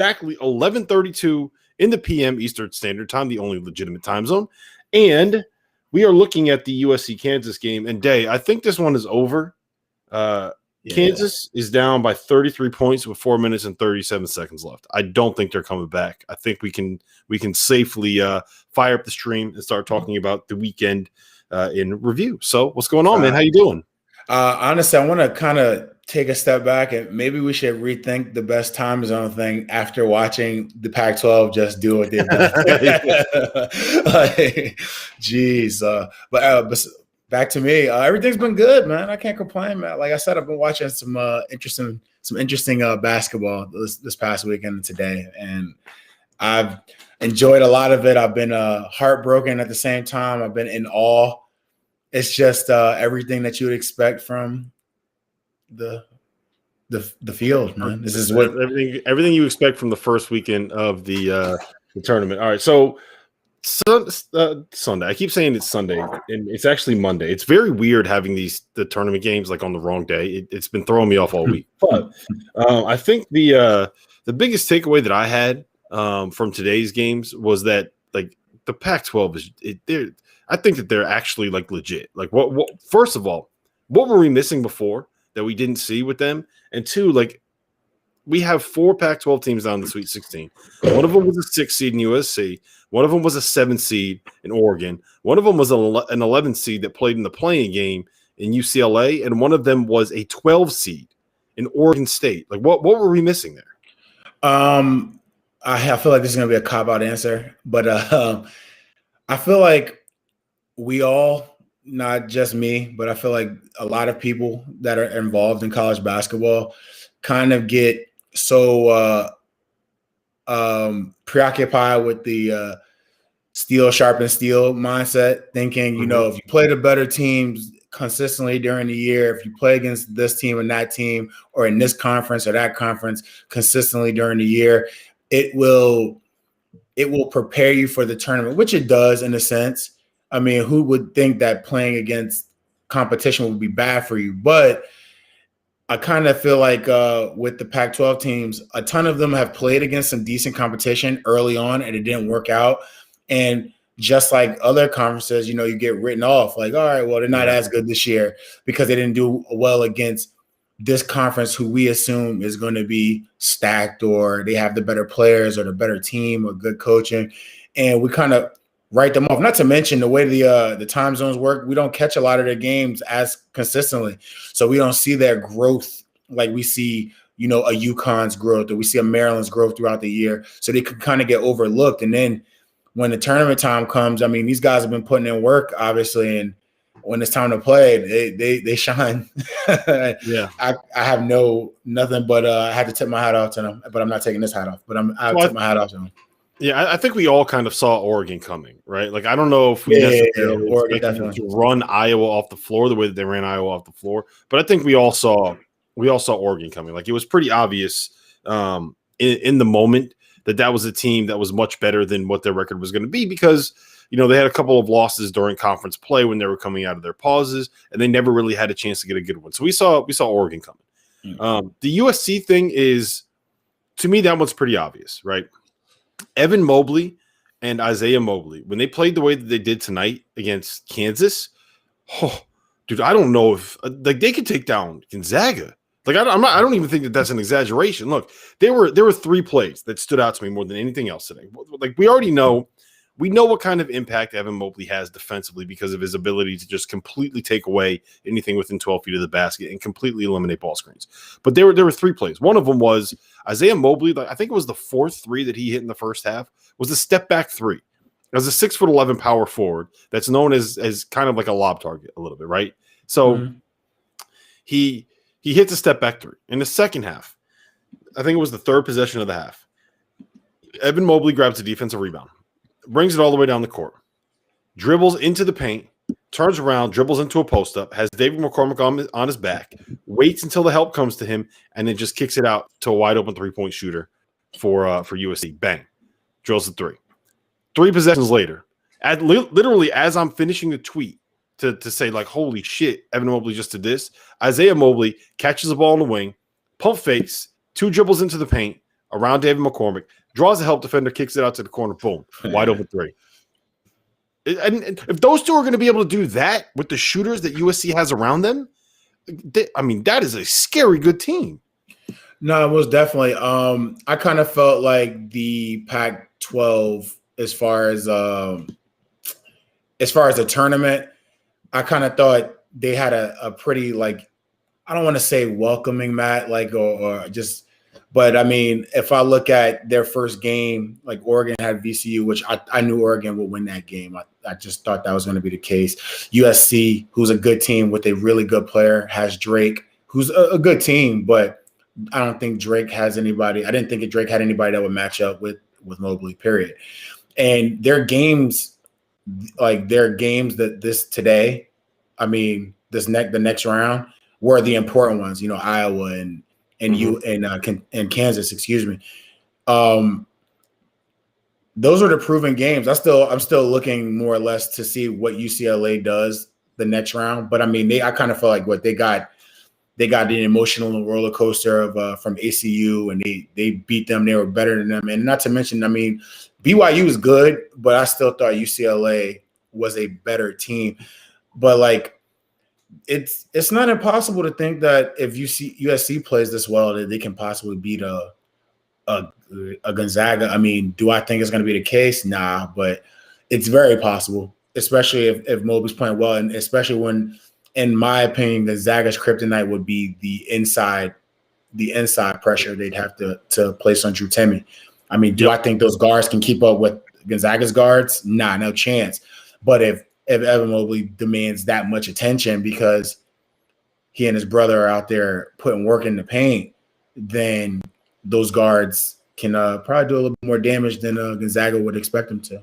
exactly 11:32 in the PM Eastern Standard Time, the only legitimate time zone. And we are looking at the USC-Kansas game. And, Day, I think this one is over. Kansas is down by 33 points with 4 minutes and 37 seconds left. I don't think they're coming back. I think we can safely fire up the stream and start talking about the weekend in review. So what's going on, man? How you doing? Honestly, I want to kind of take a step back and maybe we should rethink the best time zone thing after watching the Pac-12 just do what they've done. Geez. But back to me. Everything's been good, man. I can't complain, man. Like I said, I've been watching some interesting basketball this past weekend and today, and I've enjoyed a lot of it. I've been heartbroken at the same time. I've been in awe. It's just everything that you would expect from the field, man. This is what everything you expect from the first weekend of the tournament. All right, so. Sunday. I keep saying it's Sunday, and it's actually Monday. It's very weird having the tournament games like on the wrong day. It's been throwing me off all week. But I think the biggest takeaway that I had from today's games was that like the Pac-12 I think that they're actually like legit. Like what? First of all, what were we missing before that we didn't see with them? And two, like we have 4 Pac-12 teams down in the Sweet 16. One of them was a 6 seed in USC. One of them was a 7 seed in Oregon. One of them was an 11 seed that played in the playing game in UCLA, and one of them was a 12 seed in Oregon State. Like, what were we missing there? I feel like this is going to be a cop-out answer, but I feel like we all, not just me, but I feel like a lot of people that are involved in college basketball kind of get so preoccupied with the steel sharpen steel mindset, thinking, you know, if you play the better teams consistently during the year, if you play against this team and that team, or in this conference or that conference consistently during the year, it will prepare you for the tournament, which it does in a sense. I mean, who would think that playing against competition would be bad for you? But I kind of feel like with the Pac-12 teams, a ton of them have played against some decent competition early on, and it didn't work out. And just like other conferences, you know, you get written off like, all right, well, they're not as good this year because they didn't do well against this conference who we assume is going to be stacked, or they have the better players or the better team or good coaching. And we kind of write them off. Not to mention the way the time zones work, we don't catch a lot of their games as consistently. So we don't see their growth like we see, you know, a UConn's growth, or we see a Maryland's growth throughout the year. So they could kind of get overlooked. And then when the tournament time comes, I mean, these guys have been putting in work, obviously, and when it's time to play, they shine. Yeah. I have nothing but I had to tip my hat off to them, but I'm not taking this hat off. But I'll tip my hat off to them. Yeah, I think we all kind of saw Oregon coming, right? Like, I don't know if we necessarily expected to run Iowa off the floor the way that they ran Iowa off the floor, but I think we all saw Oregon coming. Like, it was pretty obvious in the moment that was a team that was much better than what their record was going to be, because, you know, they had a couple of losses during conference play when they were coming out of their pauses, and they never really had a chance to get a good one. So we saw Oregon coming. Mm-hmm. The USC thing is, to me, that one's pretty obvious, right? Evan Mobley and Isaiah Mobley, when they played the way that they did tonight against Kansas, dude, I don't know if like they could take down Gonzaga. Like, I don't even think that that's an exaggeration. Look, there were 3 plays that stood out to me more than anything else today. Like, we already know. We know what kind of impact Evan Mobley has defensively because of his ability to just completely take away anything within 12 feet of the basket and completely eliminate ball screens. But there were 3 plays. One of them was Isaiah Mobley. I think it was the 4th 3 that he hit in the first half, was a step back 3. As a 6'11" power forward that's known as kind of like a lob target a little bit, right? So he hits a step back 3. In the second half, I think it was the 3rd possession of the half, Evan Mobley grabs a defensive rebound, brings it all the way down the court, dribbles into the paint, turns around, dribbles into a post-up, has David McCormick on his back, waits until the help comes to him, and then just kicks it out to a wide-open three-point shooter for USC. Bang. Drills the 3. 3 possessions later, literally as I'm finishing the tweet to say, like, holy shit, Evan Mobley just did this, Isaiah Mobley catches the ball in the wing, pump fakes, 2 dribbles into the paint, around David McCormick, draws a help defender, kicks it out to the corner, boom, wide open three. And if those two are going to be able to do that with the shooters that USC has around them, that is a scary good team. No, it was definitely. I kind of felt like the Pac-12, as far as the tournament, I kind of thought they had a pretty, like, I don't want to say welcoming mat, like, or just, but I mean, if I look at their first game, like Oregon had VCU, which I knew Oregon would win that game. I just thought that was going to be the case. USC, who's a good team with a really good player, has Drake, who's a good team, but I don't think Drake has anybody. I didn't think Drake had anybody that would match up with Mobley, period. And their games that the next round were the important ones, Iowa and Kansas, excuse me. Those are the proven games. I'm still looking more or less to see what UCLA does the next round. But I mean, I kind of feel like what they got an emotional roller coaster of from ACU, and they beat them. They were better than them. And not to mention, I mean, BYU is good, but I still thought UCLA was a better team. But like, it's not impossible to think that if USC plays this well, that they can possibly beat a Gonzaga. I mean, do I think it's going to be the case? Nah, but it's very possible, especially if Mobley's playing well, and especially when, in my opinion, Gonzaga's kryptonite would be the inside pressure they'd have to place on Drew Timme. I mean, do I think those guards can keep up with Gonzaga's guards? Nah, no chance. But if Evan Mobley demands that much attention because he and his brother are out there putting work in the paint, then those guards can probably do a little bit more damage than Gonzaga would expect them to.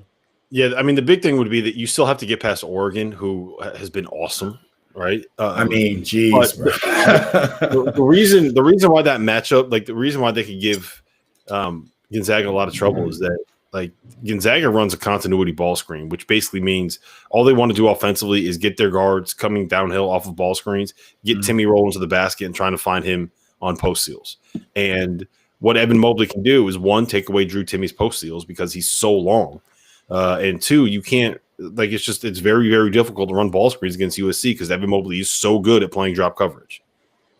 Yeah, I mean, the big thing would be that you still have to get past Oregon, who has been awesome, right? I mean, geez, bro. the reason why that matchup, like the reason why they could give Gonzaga a lot of trouble is that, like, Gonzaga runs a continuity ball screen, which basically means all they want to do offensively is get their guards coming downhill off of ball screens, get Timme rolling to the basket and trying to find him on post steals. And what Evan Mobley can do is, one, take away Drew Timme's post steals because he's so long. And two, you can't, like, it's very, very difficult to run ball screens against USC because Evan Mobley is so good at playing drop coverage.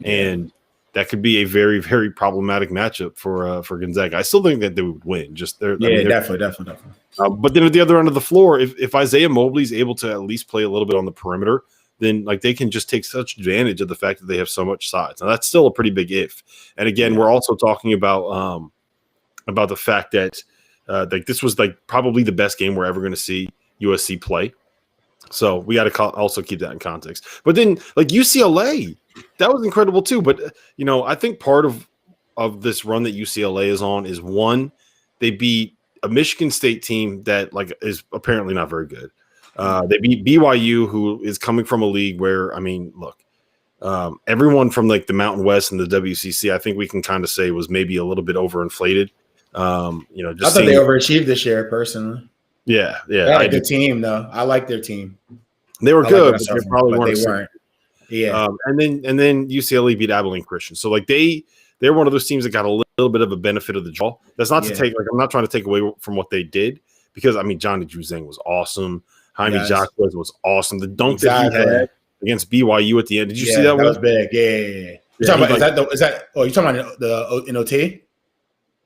And that could be a very, very problematic matchup for Gonzaga. I still think that they would win. Definitely. But then at the other end of the floor, if Isaiah Mobley is able to at least play a little bit on the perimeter, then like they can just take such advantage of the fact that they have so much size. Now that's still a pretty big if. And again, we're also talking about the fact that like this was like probably the best game we're ever going to see USC play. So we got to also keep that in context. But then like UCLA, that was incredible too. But I think part of this run that UCLA is on is, one, they beat a Michigan State team that like is apparently not very good. They beat BYU, who is coming from a league where, I mean, look, everyone from like the Mountain West and the WCC, I think we can kind of say was maybe a little bit overinflated. I thought they overachieved this year, personally. Yeah. They had a good team, though. I like their team. They were good, but they probably weren't. Yeah. And then UCLA beat Abilene Christian. So like they're one of those teams that got a little bit of a benefit of the draw. That's not to take, like, I'm not trying to take away from what they did, because I mean Johnny Juzang was awesome. Jaime Jacques was awesome. The dunk that he had against BYU at the end. Did you see that one? That was big. Yeah. You're talking about, is that you talking about the in OT?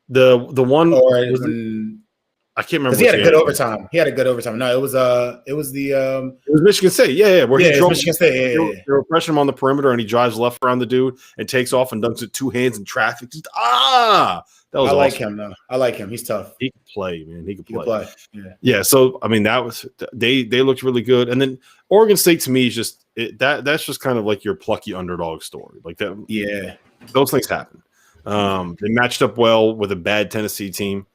The one, or I can't remember. He had a good overtime. No, it was Michigan State. Yeah. Where he drove Michigan State. Yeah. They were pressing him on the perimeter, and he drives left around the dude and takes off and dunks it two hands in traffic. That was awesome. Like him though. I like him. He's tough. He could play, man. He could play. Yeah. So I mean, that was they looked really good, and then Oregon State to me is just that's just kind of like your plucky underdog story, like that. Yeah, those things happen. They matched up well with a bad Tennessee team.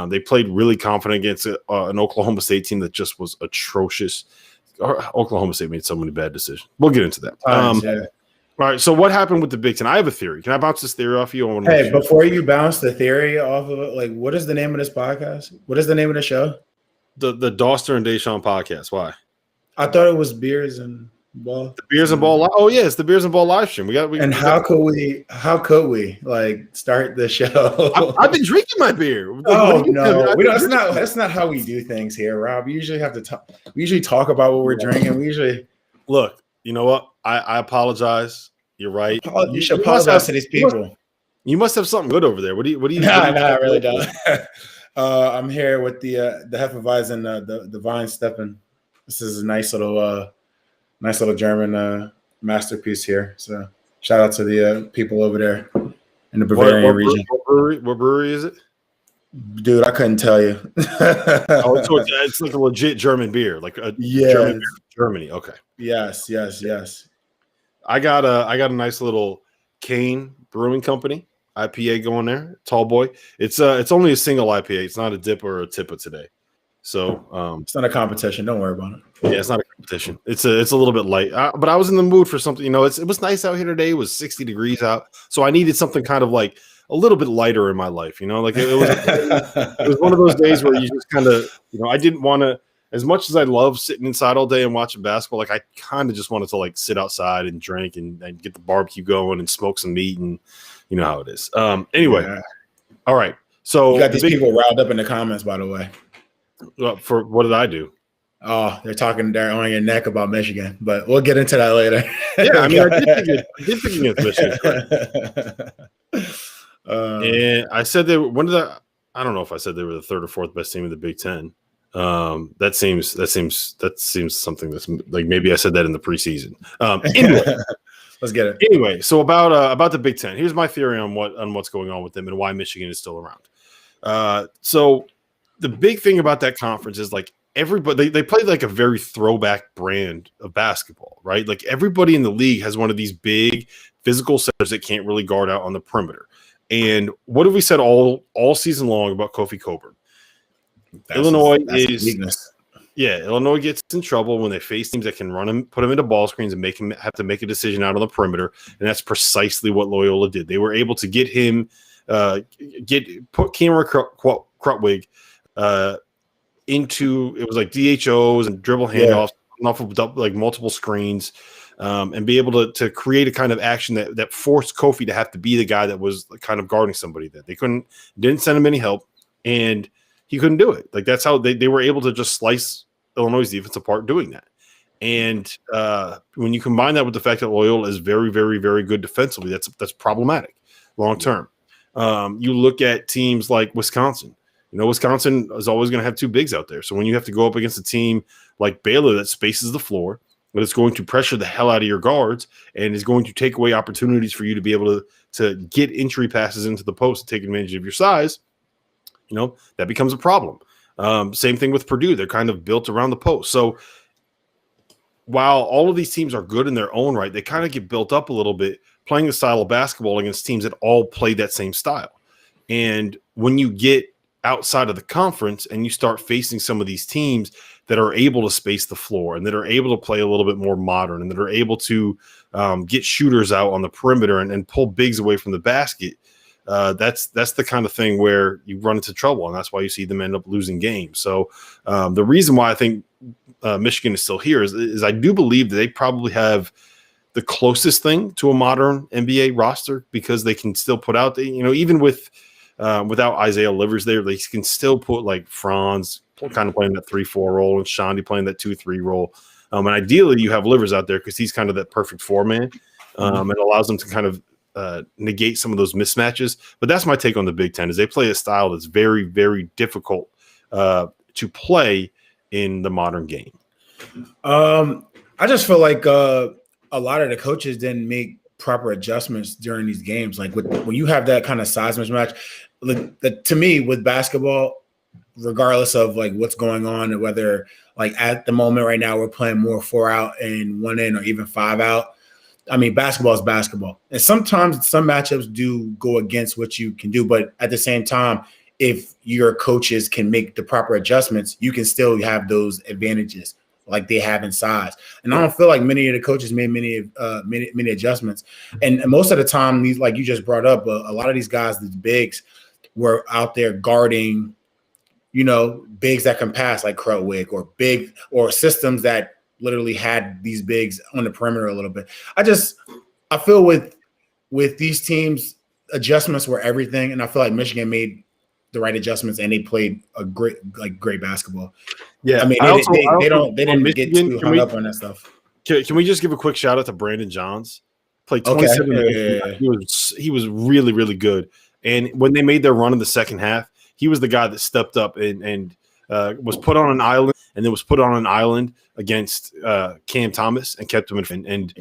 They played really confident against an Oklahoma State team that just was atrocious. Oklahoma State made so many bad decisions. We'll get into that. All right, so what happened with the Big Ten? I have a theory. Can I bounce this theory off you? Hey, before you bounce the theory off of it, like, what is the name of this podcast? What is the name of the show? The Dauster and Da'Sean podcast. Why? I thought it was beers and Ball. The Beers and Ball. Oh yeah, it's the Beers and Ball live stream. How could we like start the show? I've been drinking my beer. Like, no, we don't. That's not how we do things here, Rob. We usually have to talk. We usually talk about what we're drinking. We usually look. You know what? I apologize. You're right. You should apologize to these people. You must have something good over there. What do you? No, I really don't. I'm here with the Hefeweizen, the Weinsteppen. This is a nice little German masterpiece here. So shout out to the people over there in the Bavarian region. What brewery is it? Dude, I couldn't tell you. So it's like a legit German beer, like a German beer from Germany. Okay. Yes. I got a nice little Kane Brewing Company IPA going there. Tall boy. It's only a single IPA. It's not a dip or a tippa today. So it's not a competition. Don't worry about it. Yeah, it's not a competition. It's a little bit light. But I was in the mood for something. You know, it was nice out here today. It was 60 degrees out, so I needed something kind of like a little bit lighter in my life. You know, like it was one of those days where you just kind of, you know, I didn't want to. As much as I love sitting inside all day and watching basketball, like I kind of just wanted to like sit outside and drink and get the barbecue going and smoke some meat, and you know how it is. Anyway, all right. So you got these people riled up in the comments, by the way. For what did I do? Oh, they're talking there on your neck about Michigan, but we'll get into that later. Yeah, I mean, I did pick against Michigan. And I said they were I don't know if I said they were the third or fourth best team in the Big Ten. That seems something that's like maybe I said that in the preseason. Anyway, let's get it. Anyway, so about the Big Ten. Here's my theory on what's going on with them and why Michigan is still around. So the big thing about that conference is like everybody they play like a very throwback brand of basketball, right? Like everybody in the league has one of these big physical centers that can't really guard out on the perimeter. And what have we said all season long about Kofi Cockburn? Illinois gets in trouble when they face teams that can run him, put him into ball screens, and make him have to make a decision out on the perimeter. And that's precisely what Loyola did. They were able to get him, put Cameron Krutwig into it was like DHOs and dribble handoffs off of like multiple screens, and be able to create a kind of action that forced Kofi to have to be the guy that was kind of guarding somebody that they didn't send him any help, and he couldn't do it. Like that's how they were able to just slice Illinois' defense apart doing that. And when you combine that with the fact that Loyola is very, very, very good defensively, that's problematic long term. You look at teams like Wisconsin. You know, Wisconsin is always going to have two bigs out there. So when you have to go up against a team like Baylor that spaces the floor, but it's going to pressure the hell out of your guards and is going to take away opportunities for you to be able to get entry passes into the post and take advantage of your size, you know, that becomes a problem. Same thing with Purdue. They're kind of built around the post. So while all of these teams are good in their own right, they kind of get built up a little bit playing the style of basketball against teams that all play that same style. And when you get outside of the conference and you start facing some of these teams that are able to space the floor and that are able to play a little bit more modern and that are able to get shooters out on the perimeter and pull bigs away from the basket, that's the kind of thing where you run into trouble, and that's why you see them end up losing games. So the reason why I think Michigan is still here is I do believe that they probably have the closest thing to a modern NBA roster because they can still put out even without Isaiah Livers there, they can still put like Franz kind of playing that 3-4 role and Shandy playing that 2-3 role. And ideally you have Livers out there because he's kind of that perfect four-man. It allows them to kind of negate some of those mismatches. But that's my take on the Big Ten is they play a style that's very, very difficult to play in the modern game. I just feel like a lot of the coaches didn't make proper adjustments during these games. Like when you have that kind of size mismatch, to me with basketball, regardless of like what's going on, and whether like at the moment right now we're playing more 4 out and 1 in or even 5 out. I mean, basketball is basketball. And sometimes some matchups do go against what you can do. But at the same time, if your coaches can make the proper adjustments, you can still have those advantages like they have in size. And I don't feel like many of the coaches made many adjustments. And most of the time, these, like you just brought up, a lot of these guys, these bigs, were out there guarding, bigs that can pass like Krutwig or systems that, literally had these bigs on the perimeter a little bit. I feel with these teams, adjustments were everything, and I feel like Michigan made the right adjustments and they played a great basketball. Yeah, I mean, they didn't get too hung up on that stuff. Can we just give a quick shout out to Brandon Johns? Played 27 minutes. He was really, really good. And when they made their run in the second half, he was the guy that stepped up and was put on an island, and then was put on an island against Cam Thomas and kept him in. And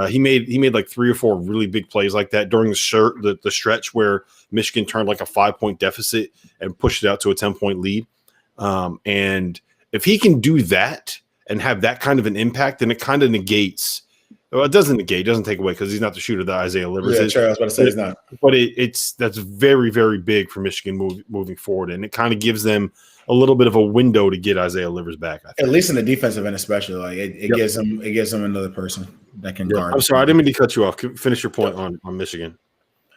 he made like 3 or 4 really big plays like that during the stretch where Michigan turned like a 5-point deficit and pushed it out to a 10-point lead. And if he can do that and have that kind of an impact, then it kind of negates. Well, it doesn't take away because he's not the shooter that Isaiah Livers is. Sure, I was about to say he's not. But that's very, very big for Michigan moving forward, and it kind of gives them a little bit of a window to get Isaiah Livers back. I think. At least in the defensive end, especially, like it gives them another person that can guard. I'm sorry, I didn't mean to cut you off. Finish your point on Michigan.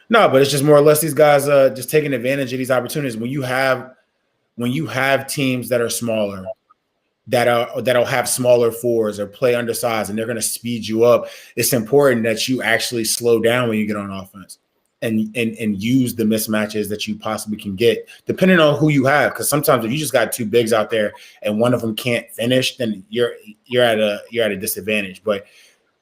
No, but it's just more or less these guys just taking advantage of these opportunities. When you have teams that are smaller, that'll have smaller fours or play undersized, and they're going to speed you up, it's important that you actually slow down when you get on offense and use the mismatches that you possibly can get, depending on who you have. Because sometimes if you just got 2 bigs out there and one of them can't finish, then you're at a disadvantage. But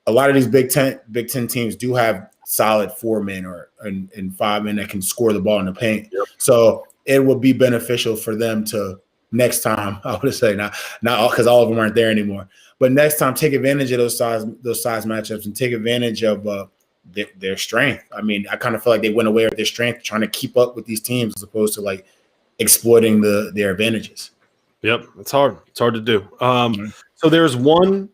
a lot of these Big Ten teams do have solid 4 men and 5 men that can score the ball in the paint. Yep. So it would be beneficial for them to next time, I would say not because all of them aren't there anymore, but next time take advantage of those size matchups and take advantage of their strength. I mean, I kind of feel like they went away with their strength, trying to keep up with these teams as opposed to like exploiting their advantages. Yep, it's hard. It's hard to do. So there's one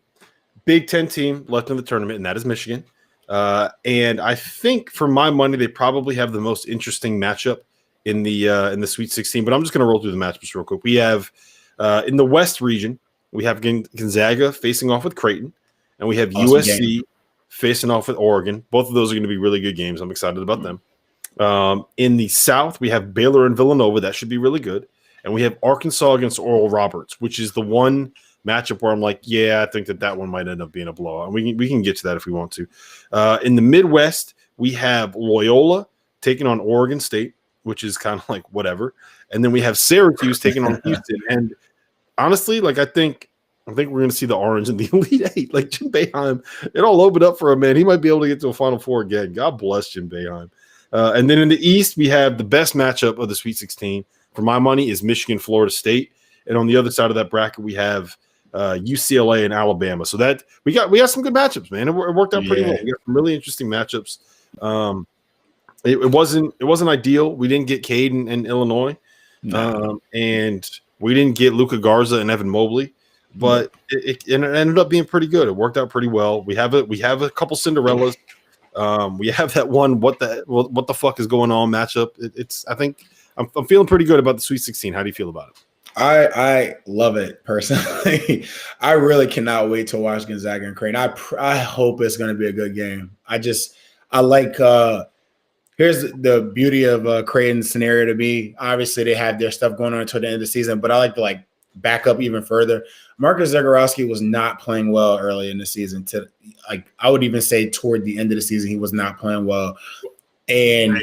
Big Ten team left in the tournament, and that is Michigan. And I think, for my money, they probably have the most interesting matchup in the Sweet 16. But I'm just going to roll through the matchups real quick. We have in the West region, we have Gonzaga facing off with Creighton, and we have USC facing off with Oregon. Both of those are going to be really good games. I'm excited about them. In the South, we have Baylor and Villanova. That should be really good. And we have Arkansas against Oral Roberts, which is the one matchup where I'm like, yeah, I think that one might end up being a blowout. And we can get to that if we want to. In the Midwest, we have Loyola taking on Oregon State, which is kind of like whatever. And then we have Syracuse taking on Houston. And honestly, like I think we're going to see the Orange in the Elite Eight. Like Jim Boeheim, it all opened up for him, man. He might be able to get to a Final Four again. God bless Jim Boeheim. And then in the East, we have the best matchup of the Sweet 16. For my money, is Michigan, Florida State. And on the other side of that bracket, we have UCLA and Alabama. So that we got some good matchups, man. It worked out pretty well. We got some really interesting matchups. It wasn't ideal. We didn't get Cade in Illinois, and we didn't get Luka Garza and Evan Mobley, but it ended up being pretty good. It worked out pretty well. We have a couple Cinderellas. We have that one what the fuck is going on matchup. I think I'm feeling pretty good about the Sweet 16. How do you feel about it? I love it personally. I really cannot wait to watch Gonzaga and Creighton. I hope it's going to be a good game. I like. Here's the beauty of Creighton's scenario to me. Obviously, they have their stuff going on until the end of the season, but I like to back up even further. Marcus Zagorowski was not playing well early in the season. I would even say toward the end of the season, he was not playing well. And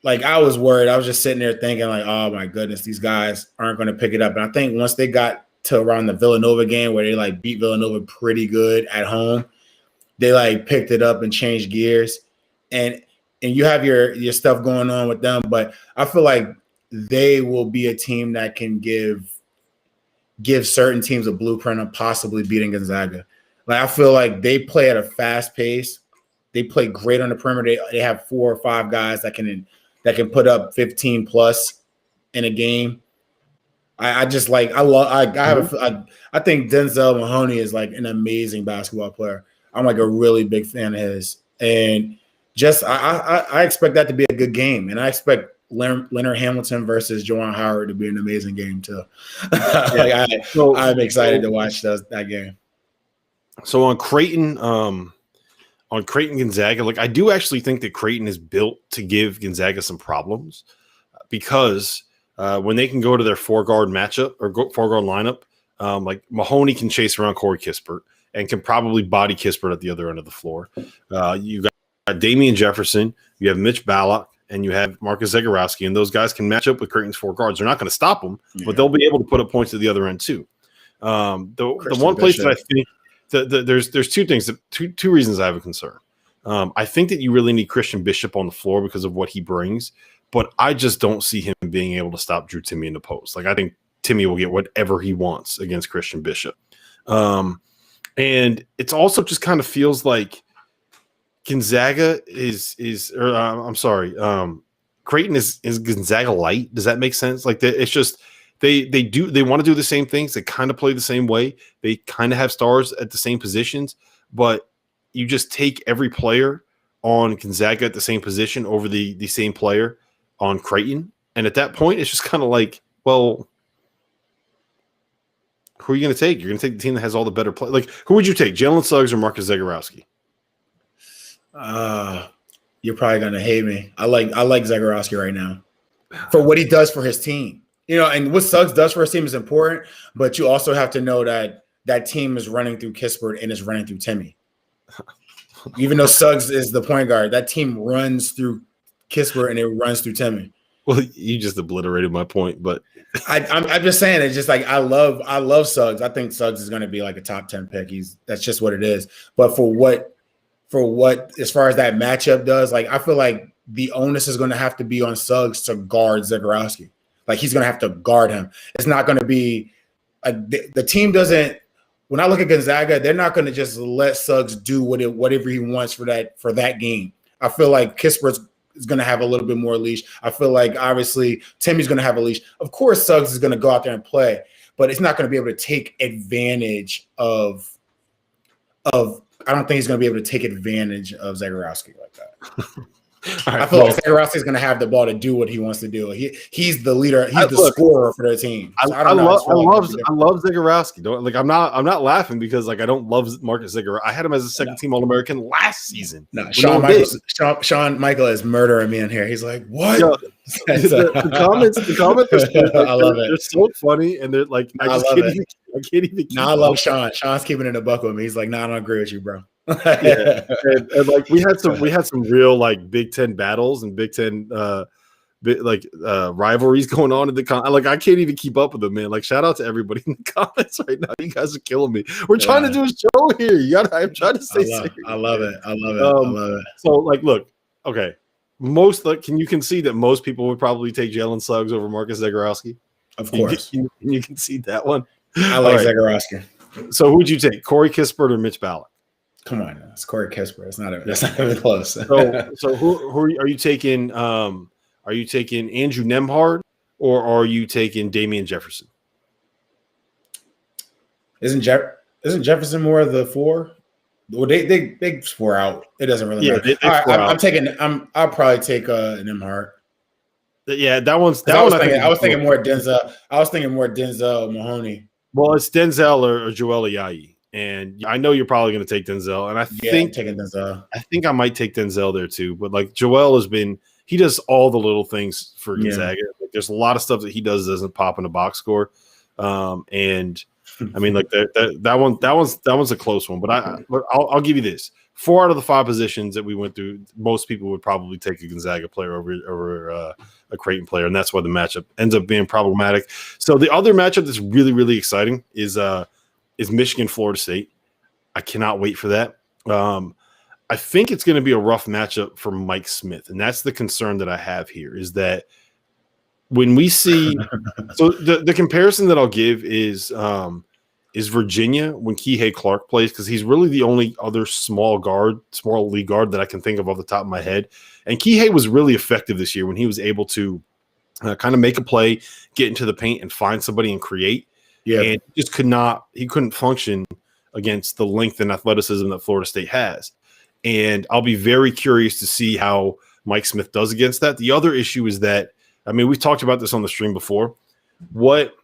I was worried. I was just sitting there thinking oh my goodness, these guys aren't going to pick it up. And I think once they got to around the Villanova game where they beat Villanova pretty good at home, they picked it up and changed gears. And you have your stuff going on with them, but I feel like they will be a team that can give certain teams a blueprint of possibly beating Gonzaga. I feel like they play at a fast pace. They play great on the perimeter. They have 4 or 5 guys that can put up 15 plus in a game. I think Denzel Mahoney is an amazing basketball player. I'm a really big fan of his, and I expect that to be a good game, and I expect Leonard Hamilton versus Juwan Howard to be an amazing game too. I'm excited to watch that game. So on Creighton Gonzaga, I do actually think that Creighton is built to give Gonzaga some problems because when they can go to their 4-guard matchup or 4-guard lineup, Like Mahoney can chase around Corey Kispert and can probably body Kispert at the other end of the floor. You got Damian Jefferson, you have Mitch Ballock, and you have Marcus Zagorowski, and those guys can match up with Creighton's 4 guards. They're not going to stop them, but they'll be able to put up points at the other end too. The one place that I think there's two things, two reasons I have a concern. I think that you really need Christian Bishop on the floor because of what he brings, but I just don't see him being able to stop Drew Timme in the post. Like I think Timme will get whatever he wants against Christian Bishop. And it's also just kind of feels like Gonzaga Creighton is Gonzaga light. Does that make sense? Like it's just they want to do the same things. They kind of play the same way. They kind of have stars at the same positions, but you just take every player on Gonzaga at the same position over the same player on Creighton. And at that point, it's just kind of like, well, who are you going to take? You're going to take the team that has all the better play. Like, who would you take, Jalen Suggs or Marcus Zagorowski? You're probably going to hate me. I like Zagorowski right now for what he does for his team. You know, and what Suggs does for his team is important, but you also have to know that that team is running through Kispert and is running through Timme. Even though Suggs is the point guard, that team runs through Kispert and it runs through Timme. Well, you just obliterated my point, but I'm just saying it's just like I love Suggs. I think Suggs is going to be like a top 10 pick. That's just what it is. But for what as far as that matchup does, like I feel like the onus is going to have to be on Suggs to guard Zagorowski. Like he's going to have to guard him. It's not going to be the team doesn't. When I look at Gonzaga, they're not going to just let Suggs do whatever he wants for that game. I feel like Kispert is going to have a little bit more leash. I feel like obviously Timmy's going to have a leash. Of course, Suggs is going to go out there and play, but it's not going to be able to take advantage of. I don't think he's going to be able to take advantage of Zagorowski like that. Right, I feel like Zagorowski is going to have the ball to do what he wants to do. He's the leader. He's the scorer for their team. So I love Zagorowski. I'm not laughing because like I don't love Marcus Zagorowski. I had him as a second team All-American last season. No, Sean Michael is murdering me in here. He's like, what? Yo, the comments I love it. They're so funny and they're like I can't even keep I love Sean. Sean's keeping it a buck with me. He's like, no, I don't agree with you, bro. Yeah. And like we had some real like Big Ten battles and Big Ten rivalries going on in the like I can't even keep up with them, man. Like shout out to everybody in the comments right now. You guys are killing me. We're trying to do a show here. I'm trying to stay serious. I love it. I love it. So like look, okay. Can you concede that most people would probably take Jalen Suggs over Marcus Zagorowski? Of course. You concede that one. I like Zagorowski. So who'd you take? Corey Kispert or Mitch Ballock? Come on, it's Corey Kispert. That's not even close. So who are you taking? Are you taking Andrew Nembhard or are you taking Damian Jefferson? Isn't Jefferson more of the 4? Well, they swore out. It doesn't really matter. I'll probably take Nembhard. Yeah, that one's. I was thinking more Denzel. I was thinking more Denzel Mahoney. Well, it's Denzel or Joel Ayayi. And I know you're probably going to take Denzel, and I'm taking Denzel. I think I might take Denzel there too. But like Joel he does all the little things for Gonzaga. Like, there's a lot of stuff that he doesn't pop in a box score. And I mean, like that one's a close one. But I'll give you this: 4 out of the 5 positions that we went through, most people would probably take a Gonzaga player over a Creighton player, and that's why the matchup ends up being problematic. So the other matchup that's really, really exciting is Michigan, Florida State. I cannot wait for that. I think it's going to be a rough matchup for Mike Smith, and that's the concern that I have here is that when we see – so the comparison that I'll give is Virginia when Kihei Clark plays because he's really the only other small league guard that I can think of off the top of my head. And Kihei was really effective this year when he was able to kind of make a play, get into the paint, and find somebody and create. Yeah, and he couldn't function against the length and athleticism that Florida State has. And I'll be very curious to see how Mike Smith does against that. The other issue is that, I mean, we've talked about this on the stream before. What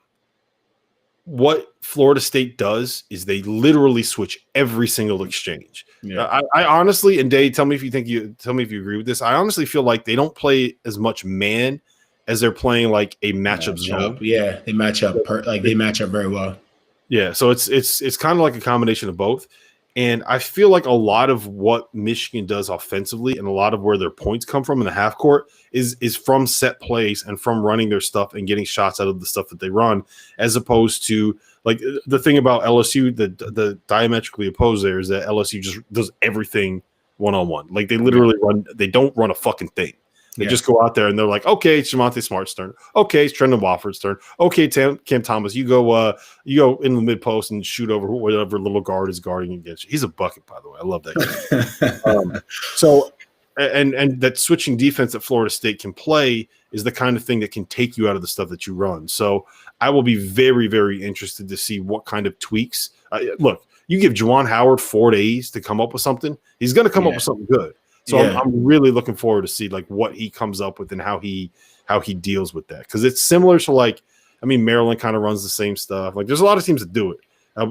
Florida State does is they literally switch every single exchange. Yeah. I honestly, and Dave, tell me if you agree with this. I honestly feel like they don't play as much man as they're playing like a matchup zone. Yeah, they match up. They match up very well. Yeah, so it's kind of like a combination of both. And I feel like a lot of what Michigan does offensively and a lot of where their points come from in the half court is from set plays and from running their stuff and getting shots out of the stuff that they run, as opposed to like the thing about LSU, the diametrically opposed there is that LSU just does everything one-on-one. Like they literally they don't run a fucking thing. They just go out there and they're like, okay, it's Javonte Smart's turn. Okay, it's Trendon Wofford's turn. Okay, Cam Thomas, you go in the mid post and shoot over whatever little guard is guarding against you. He's a bucket, by the way. I love that guy. So that switching defense that Florida State can play is the kind of thing that can take you out of the stuff that you run. So I will be very, very interested to see what kind of tweaks. Look, you give Juwan Howard 4 days to come up with something, he's going to come up with something good. So I'm really looking forward to see like what he comes up with and how he deals with that, because it's similar to like, I mean, Maryland kind of runs the same stuff. Like there's a lot of teams that do it.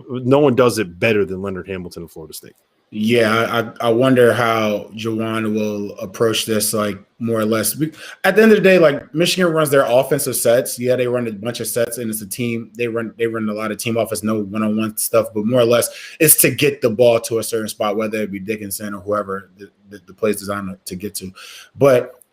No one does it better than Leonard Hamilton and Florida State. Yeah, I wonder how Juwan will approach this, like more or less. At the end of the day, like Michigan runs their offensive sets. Yeah, they run a bunch of sets, and it's a team. They run a lot of team offense, no one-on-one stuff, but more or less it's to get the ball to a certain spot, whether it be Dickinson or whoever the play is designed to get to. But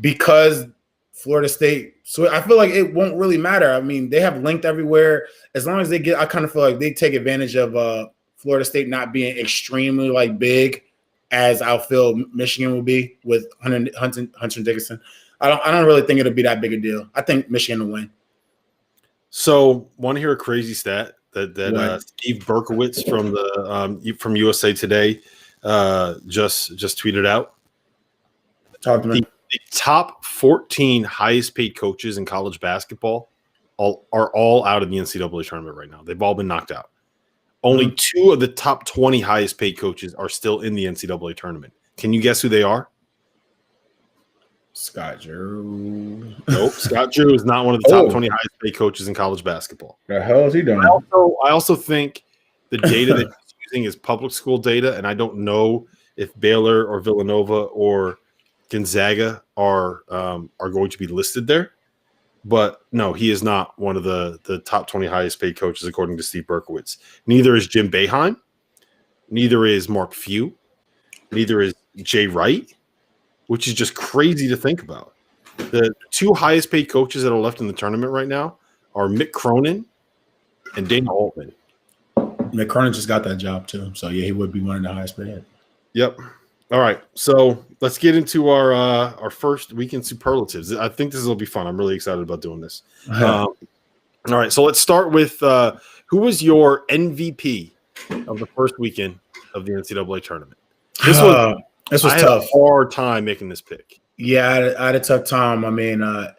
because Florida State, so I feel like it won't really matter. I mean, they have length everywhere. As long as they get, I kind of feel like they take advantage of Florida State not being extremely like big as I feel Michigan will be with Hunter Dickinson. I don't really think it'll be that big a deal. I think Michigan will win. So, want to hear a crazy stat that Steve Berkowitz from USA Today just tweeted out? Talk to me. The top 14 highest paid coaches in college basketball are all out of the NCAA tournament right now. They've all been knocked out. Only 2 of the top 20 highest paid coaches are still in the NCAA tournament. Can you guess who they are? Scott Drew. Nope. Scott Drew is not one of the top 20 highest paid coaches in college basketball. The hell is he doing? I also think the data that he's using is public school data, and I don't know if Baylor or Villanova or Gonzaga are going to be listed there. But no, he is not one of the top 20 highest paid coaches, according to Steve Berkowitz. Neither is Jim Boeheim. Neither is Mark Few. Neither is Jay Wright, which is just crazy to think about. The 2 highest paid coaches that are left in the tournament right now are Mick Cronin and Dana Altman. Mick Cronin just got that job too. So, yeah, he would be one of the highest paid. Yep. All right, so let's get into our first weekend superlatives. I think this will be fun. I'm really excited about doing this. All right, so let's start with who was your MVP of the first weekend of the NCAA tournament? This was tough. I had a hard time making this pick. Yeah, I had a tough time. I mean, I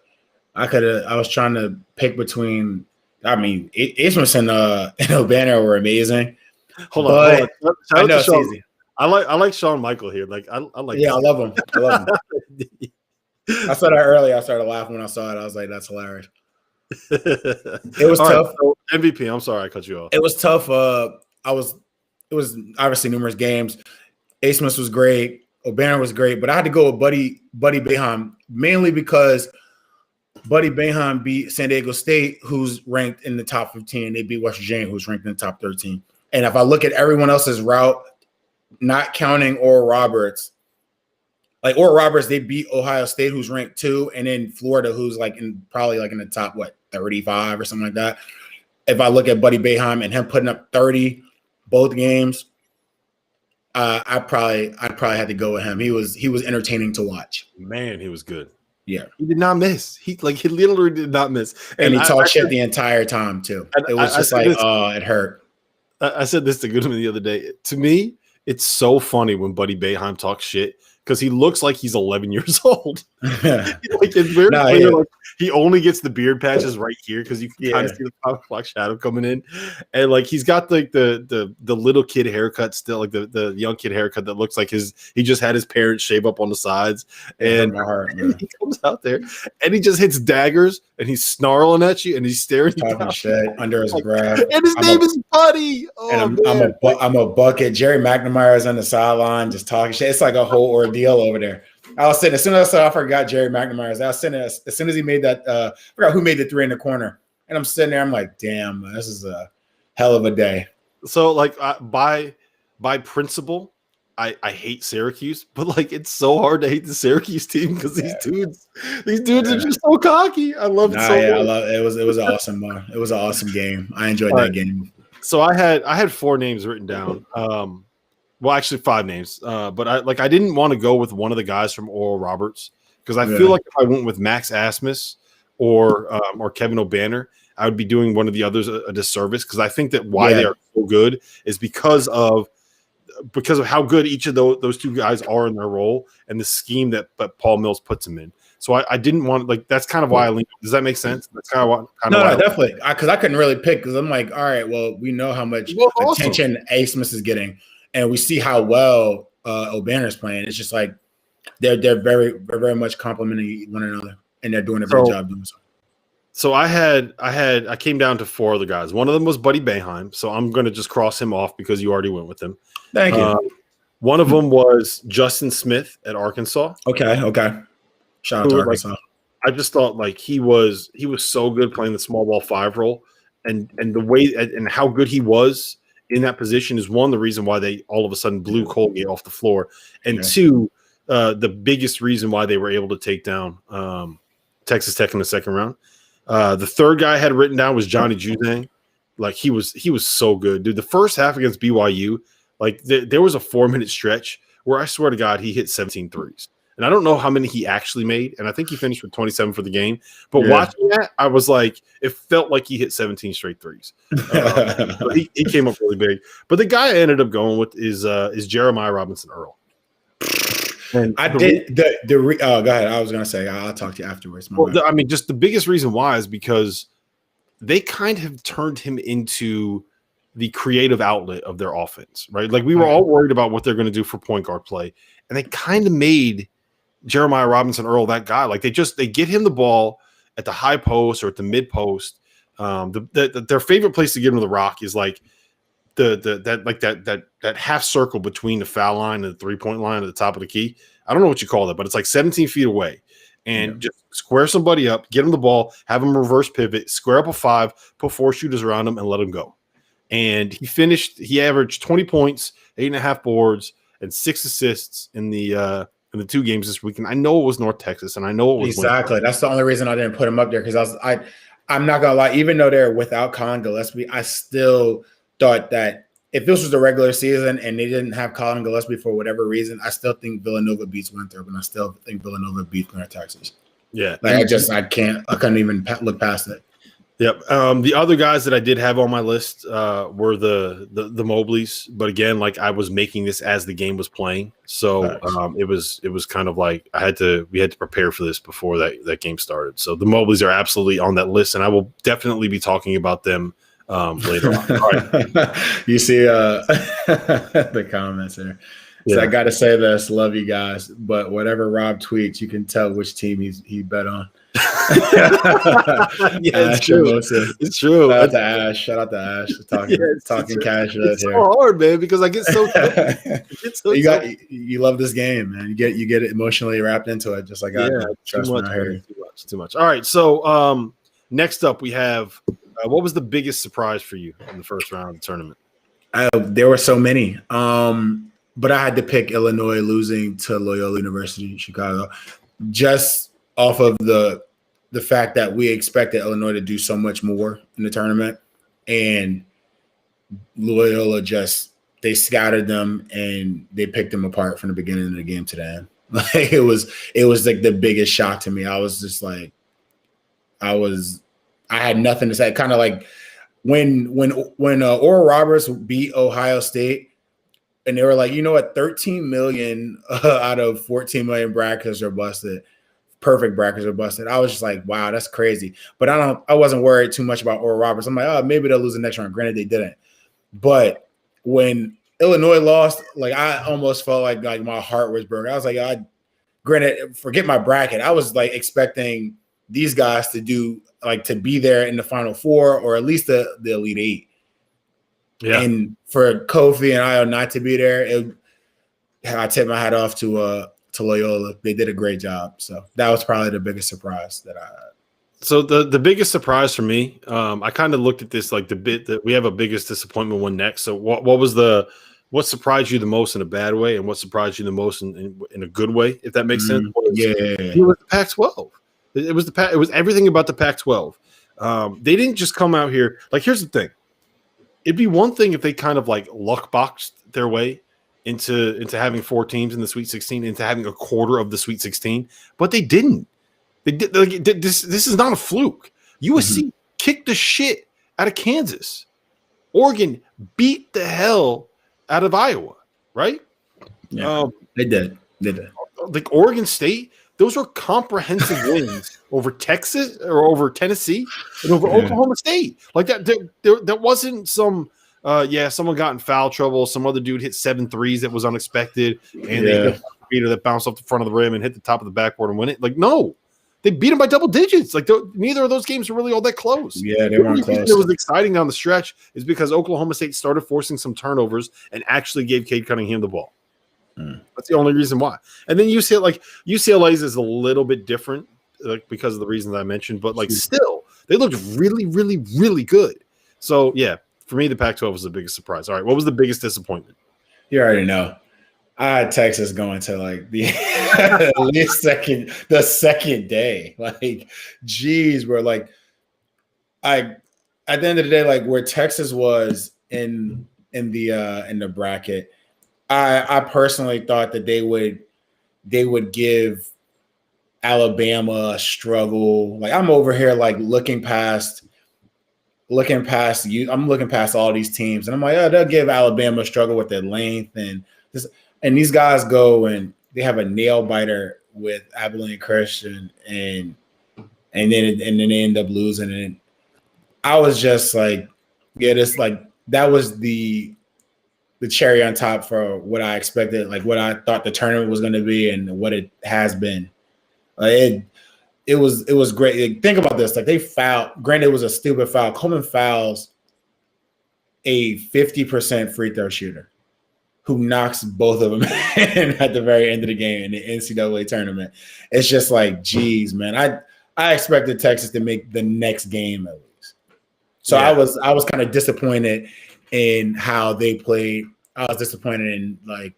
was trying to pick between. I mean, Ismus and O'Banner were amazing. Hold on. I know it's easy. I like Shawn Michael here. Like I like. Yeah, I love him. I saw that earlier. I started laughing when I saw it. I was like, "That's hilarious." It was tough. Right, so MVP. I'm sorry I cut you off. It was tough. It was obviously numerous games. Asmus was great. O'Banner was great, but I had to go with Buddy Boeheim mainly because Buddy Boeheim beat San Diego State, who's ranked in the top 15. They beat West Virginia, who's ranked in the top 13. And if I look at everyone else's route, not counting Oral Roberts, like Oral Roberts, they beat Ohio State, who's ranked 2, and then Florida, who's probably in the top 35 or something like that. If I look at Buddy Boeheim and him putting up 30 both games, I probably had to go with him. He was entertaining to watch. Man, he was good. Yeah, he did not miss. He literally did not miss, and he talked shit the entire time too. It was it hurt. I said this to Goodman the other day. To me, it's so funny when Buddy Boeheim talks shit because he looks like he's 11 years old. It's weird. He only gets the beard patches right here because you can kind of see the 5 o'clock shadow coming in, and he's got the little kid haircut still, the young kid haircut that looks like he just had his parents shave up on the sides, and he comes out there and he just hits daggers and he's snarling at you and he's staring talking shit under his breath. And his name is Buddy. And I'm a bucket. Jerry McNamara is on the sideline just talking shit. It's like a whole ordeal over there. I was sitting, as soon as I forgot Jerry McNamara, I was sitting as soon as he made that, I forgot who made the 3 in the corner. And I'm sitting there, I'm like, damn, this is hell of a day. So like by principle, I hate Syracuse, but like it's so hard to hate the Syracuse team because these dudes are just so cocky. I love it so much. I love it. It was an awesome it was an awesome game. I enjoyed that game. So I had 4 names written down. Well, actually 5 names. But I didn't want to go with one of the guys from Oral Roberts because I feel like if I went with Max Asmus or Kevin O'Banner, I would be doing one of the others a disservice because I think that why they are so good is because of how good each of those 2 guys are in their role and the scheme that Paul Mills puts them in. So I didn't want that's kind of why I leaned. Does that make sense? That's kind of why. No, definitely. Because I couldn't really pick because I'm like, all right, well, we know how much attention Asmus is getting, and we see how well O'Banner's playing. It's just like they're very, very much complimenting one another, and they're doing a great job doing so. So I came down to 4 other guys. One of them was Buddy Boeheim, so I'm going to just cross him off because you already went with him. Thank you. One of them was Justin Smith at Arkansas. Okay. Shout out to Arkansas. I just thought like he was so good playing the small ball 5 role, and the way and how good he was in that position is one, the reason why they all of a sudden blew Colgate off the floor, and 2, the biggest reason why they were able to take down Texas Tech in the second round. The third guy I had written down was Johnny Juzang. Like he was so good, dude. The first half against BYU, like there was a 4-minute stretch where I swear to God he hit 17 threes. And I don't know how many he actually made, and I think he finished with 27 for the game. But watching that, I was like, it felt like he hit 17 straight threes. He came up really big. But the guy I ended up going with is Jeremiah Robinson Earl. And go ahead. I was gonna say I'll talk to you afterwards. Just the biggest reason why is because they kind of have turned him into the creative outlet of their offense, right? Like we were all worried about what they're going to do for point guard play, and they kind of made Jeremiah Robinson Earl that guy. Like they get him the ball at the high post or at the mid post. Their favorite place to get him to the rock is like that half circle between the foul line and the 3-point line at the top of the key. I don't know what you call that, but it's like 17 feet away. And just square somebody up, get him the ball, have him reverse pivot, square up a 5, put 4 shooters around him, and let him go. And he averaged 20 points, 8.5 boards, and 6 assists in the 2 games this week. And I know it was North Texas, and I know it was exactly. That's the only reason I didn't put him up there because I'm not gonna lie, even though they're without Colin Gillespie, I still thought that if this was the regular season and they didn't have Colin Gillespie for whatever reason, I still think Villanova beats Winthrop, and I still think Villanova beats North Texas. Yeah, like I couldn't even look past it. Yep. The other guys that I did have on my list were the Mobleys, but again, like I was making this as the game was playing, so it was kind of like we had to prepare for this before that game started. So the Mobleys are absolutely on that list, and I will definitely be talking about them later on. All right. You see the comments there. So I got to say this, love you guys, but whatever Rob tweets, you can tell which team he bet on. It's true. It's true. Shout out to Ash. Talking cash. It's so hard, man, because I get so. You love this game, man. You get emotionally wrapped into it, just like I do. Trust me, I hear you. Too much. All right, so next up we have what was the biggest surprise for you in the first round of the tournament? There were so many. But I had to pick Illinois losing to Loyola University Chicago, just off of the fact that we expected Illinois to do so much more in the tournament, and Loyola they scattered them and they picked them apart from the beginning of the game to the end. Like it was like the biggest shock to me. I was just like, I had nothing to say. Kind of like when Oral Roberts beat Ohio State. And they were like, you know what, 13 million out of 14 million brackets are busted. Perfect brackets are busted. I was just like, wow, that's crazy. But I wasn't worried too much about Oral Roberts. I'm like, oh, maybe they'll lose the next round. Granted, they didn't. But when Illinois lost, like I almost felt like my heart was broken. I was like, granted, forget my bracket. I was like expecting these guys to be there in the Final Four or at least the Elite Eight. Yeah. And for Kofi and Io not to be there, I tip my hat off to Loyola. They did a great job. So that was probably the biggest surprise that So the biggest surprise for me, I kind of looked at this like the bit that we have a biggest disappointment one next. So what surprised you the most in a bad way, and what surprised you the most in a good way, if that makes sense? It was the Pac-12. It was everything about the Pac-12. They didn't just come out here. Like, here's the thing. It'd be one thing if they kind of like luck boxed their way into having 4 teams in the Sweet 16, into having a quarter of the Sweet 16, but they didn't. They did, like, this is not a fluke. USC kicked the shit out of Kansas. Oregon beat the hell out of Iowa, right? Yeah, they did. Like Oregon State, those were comprehensive wins over Texas or over Tennessee and over Oklahoma State. Like that wasn't some someone got in foul trouble. Some other dude hit 7 threes that was unexpected, and they hit a beater that bounced off the front of the rim and hit the top of the backboard and win it. Like, no. They beat them by double digits. Like, neither of those games were really all that close. Yeah, they weren't close. It was exciting down the stretch is because Oklahoma State started forcing some turnovers and actually gave Cade Cunningham the ball. That's the only reason why. And then UCLA's is a little bit different, like, because of the reasons I mentioned, but like still, they looked really, really, really good. So yeah, for me, the Pac-12 was the biggest surprise. All right, what was the biggest disappointment? You already know. I had Texas going to like the the second day. Like, geez, bro. Like, at the end of the day, like where Texas was in the bracket, I personally thought that they would give Alabama a struggle. Like, I'm over here like looking past you. I'm looking past all these teams, and I'm like, oh, they'll give Alabama a struggle with their length and this. And these guys go and they have a nail biter with Abilene Christian, and then they end up losing. And I was just like, yeah, this like that was the cherry on top for what I expected, like what I thought the tournament was going to be, and what it has been. It was great. Think about this: like, they fouled. Granted, it was a stupid foul. Coleman fouls a 50% free throw shooter, who knocks both of them in at the very end of the game in the NCAA tournament. It's just like, geez, man. I expected Texas to make the next game at least. So yeah. I was kind of disappointed in how they played. I was disappointed in like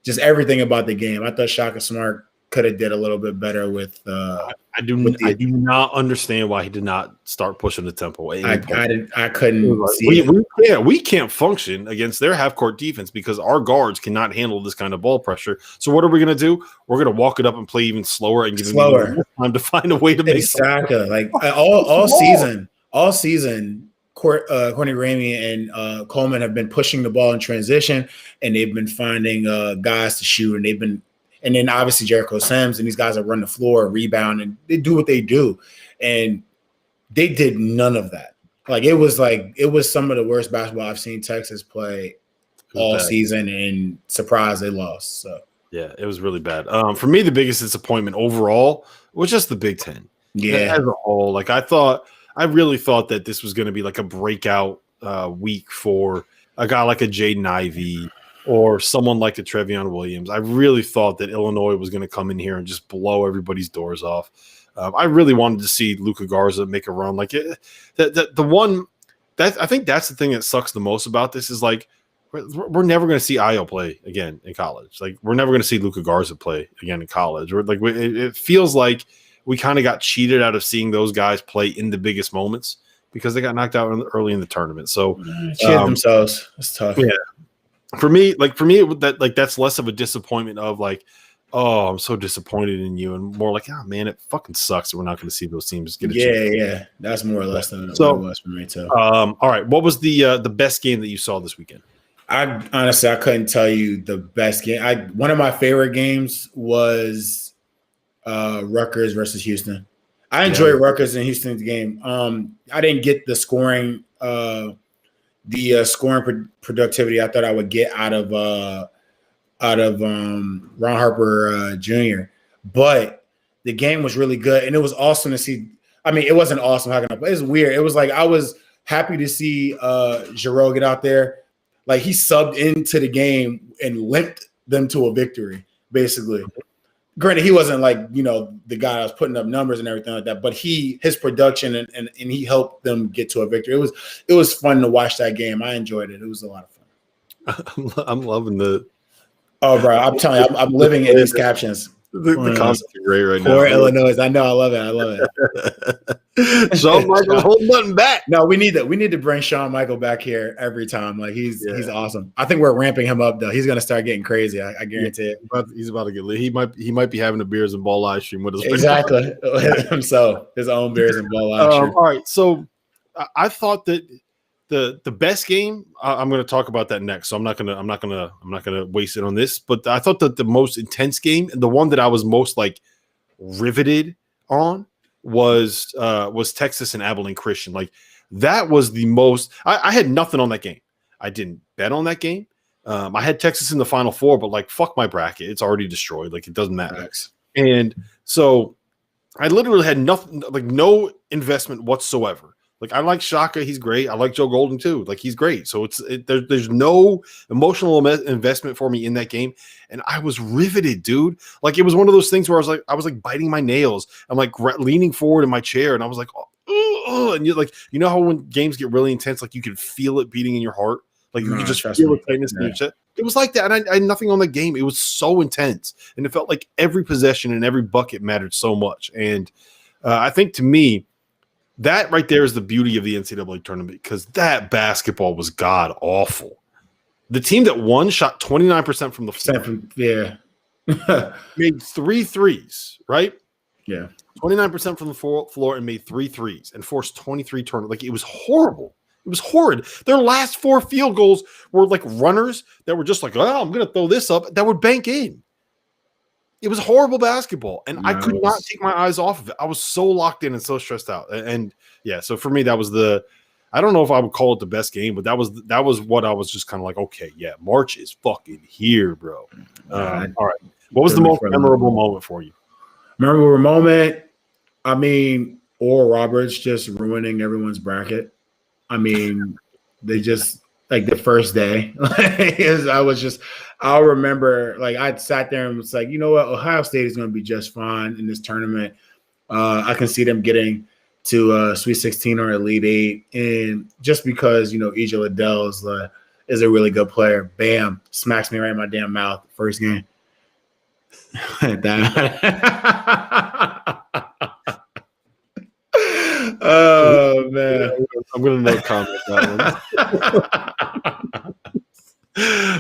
just everything about the game. I thought Shaka Smart could have did a little bit better with I do not understand why he did not start pushing the tempo. I couldn't see it. We can't function against their half-court defense because our guards cannot handle this kind of ball pressure. So what are we going to do? We're going to walk it up and play even slower and give them more time to find a way to make exactly like all season. Courtney Ramey and Coleman have been pushing the ball in transition, and they've been finding guys to shoot, and then obviously Jericho Sims and these guys that run the floor, rebound, and they do what they do. And they did none of that. Like, it was some of the worst basketball I've seen Texas play all season, and surprised they lost. So yeah, it was really bad. For me, the biggest disappointment overall was just the Big Ten. Yeah, as a whole, like I really thought that this was going to be like a breakout week for a guy like a Jaden Ivey or someone like a Trevion Williams. I really thought that Illinois was going to come in here and just blow everybody's doors off. I really wanted to see Luka Garza make a run. Like I think that's the thing that sucks the most about this is like we're never going to see Ayo play again in college. Like, we're never going to see Luka Garza play again in college. It feels like we kind of got cheated out of seeing those guys play in the biggest moments because they got knocked out early in the tournament. So cheated themselves. It's tough. Yeah. For me, that's less of a disappointment of like, oh, I'm so disappointed in you, and more like, oh man, it fucking sucks that we're not going to see those teams get a chance. Yeah. That's more or less than what it was for me too. All right, what was the best game that you saw this weekend? I honestly couldn't tell you the best game. One of my favorite games was Rutgers versus Houston. I enjoyed Rutgers and Houston's game. I didn't get the scoring. Scoring productivity I thought I would get out of Ron Harper Jr. But the game was really good, and it was awesome to see. I mean, it wasn't awesome. How can I play? It's weird. It was like I was happy to see Giroux get out there. Like, he subbed into the game and limped them to a victory, basically. granted, he wasn't like, the guy that was putting up numbers and everything like that, but his production and he helped them get to a victory. It was fun to watch that game. I enjoyed it. It was a lot of fun. I'm loving the. Oh, bro, I'm telling you, I'm living in these captions. The comments are great right now. Poor Illinois. I know. I love it. Shawn Michael holding nothing back. No, we need to bring Shawn Michael back here every time. Like he's awesome. I think we're ramping him up though. He's gonna start getting crazy. I guarantee it. He's about to get lit. He might be having a Beers and Ball live stream with us. Exactly. So his own Beers and Ball live stream. All right. So I thought that the best game. I'm going to talk about that next. So I'm not gonna waste it on this. But I thought that the most intense game and the one that I was most like riveted on was Texas and Abilene Christian. Like that was the most. I had nothing on that game. I didn't bet on that game. I had Texas in the Final Four, but like fuck my bracket, it's already destroyed. Like it doesn't matter. Thanks. And so I literally had nothing, like no investment whatsoever. Like I like Shaka, he's great. I like Joe Golden too. Like he's great. So there's no emotional investment for me in that game, and I was riveted, dude. Like it was one of those things where I was like biting my nails. I'm like leaning forward in my chair, and I was like, oh, and you know how when games get really intense, like you can feel it beating in your heart, like you can just feel the tightness in your chest. It was like that, and I had nothing on the game. It was so intense, and it felt like every possession and every bucket mattered so much. And I think to me, that right there is the beauty of the NCAA tournament because that basketball was god awful. The team that won shot 29% from the floor. Made 3 threes, right? Yeah. 29% from the floor and made 3 threes and forced 23 turnovers. Like it was horrible. It was horrid. Their last 4 field goals were like runners that were just like, oh, I'm going to throw this up. That would bank in. It was horrible basketball, and I could not take my eyes off of it. I was so locked in and so stressed out. And yeah, so for me, that was I don't know if I would call it the best game, but that was what I was just kind of like, okay, yeah, March is fucking here, bro. All right. What was the most memorable moment for you? Memorable moment? I mean, Oral Roberts just ruining everyone's bracket. I mean, they just like the first day. I'll remember like I sat there and was like, you know what, Ohio State is going to be just fine in this tournament. I can see them getting to Sweet 16 or Elite 8, and just because EJ Liddell is a really good player, bam, smacks me right in my damn mouth first game. Oh man, I'm gonna no comment that one.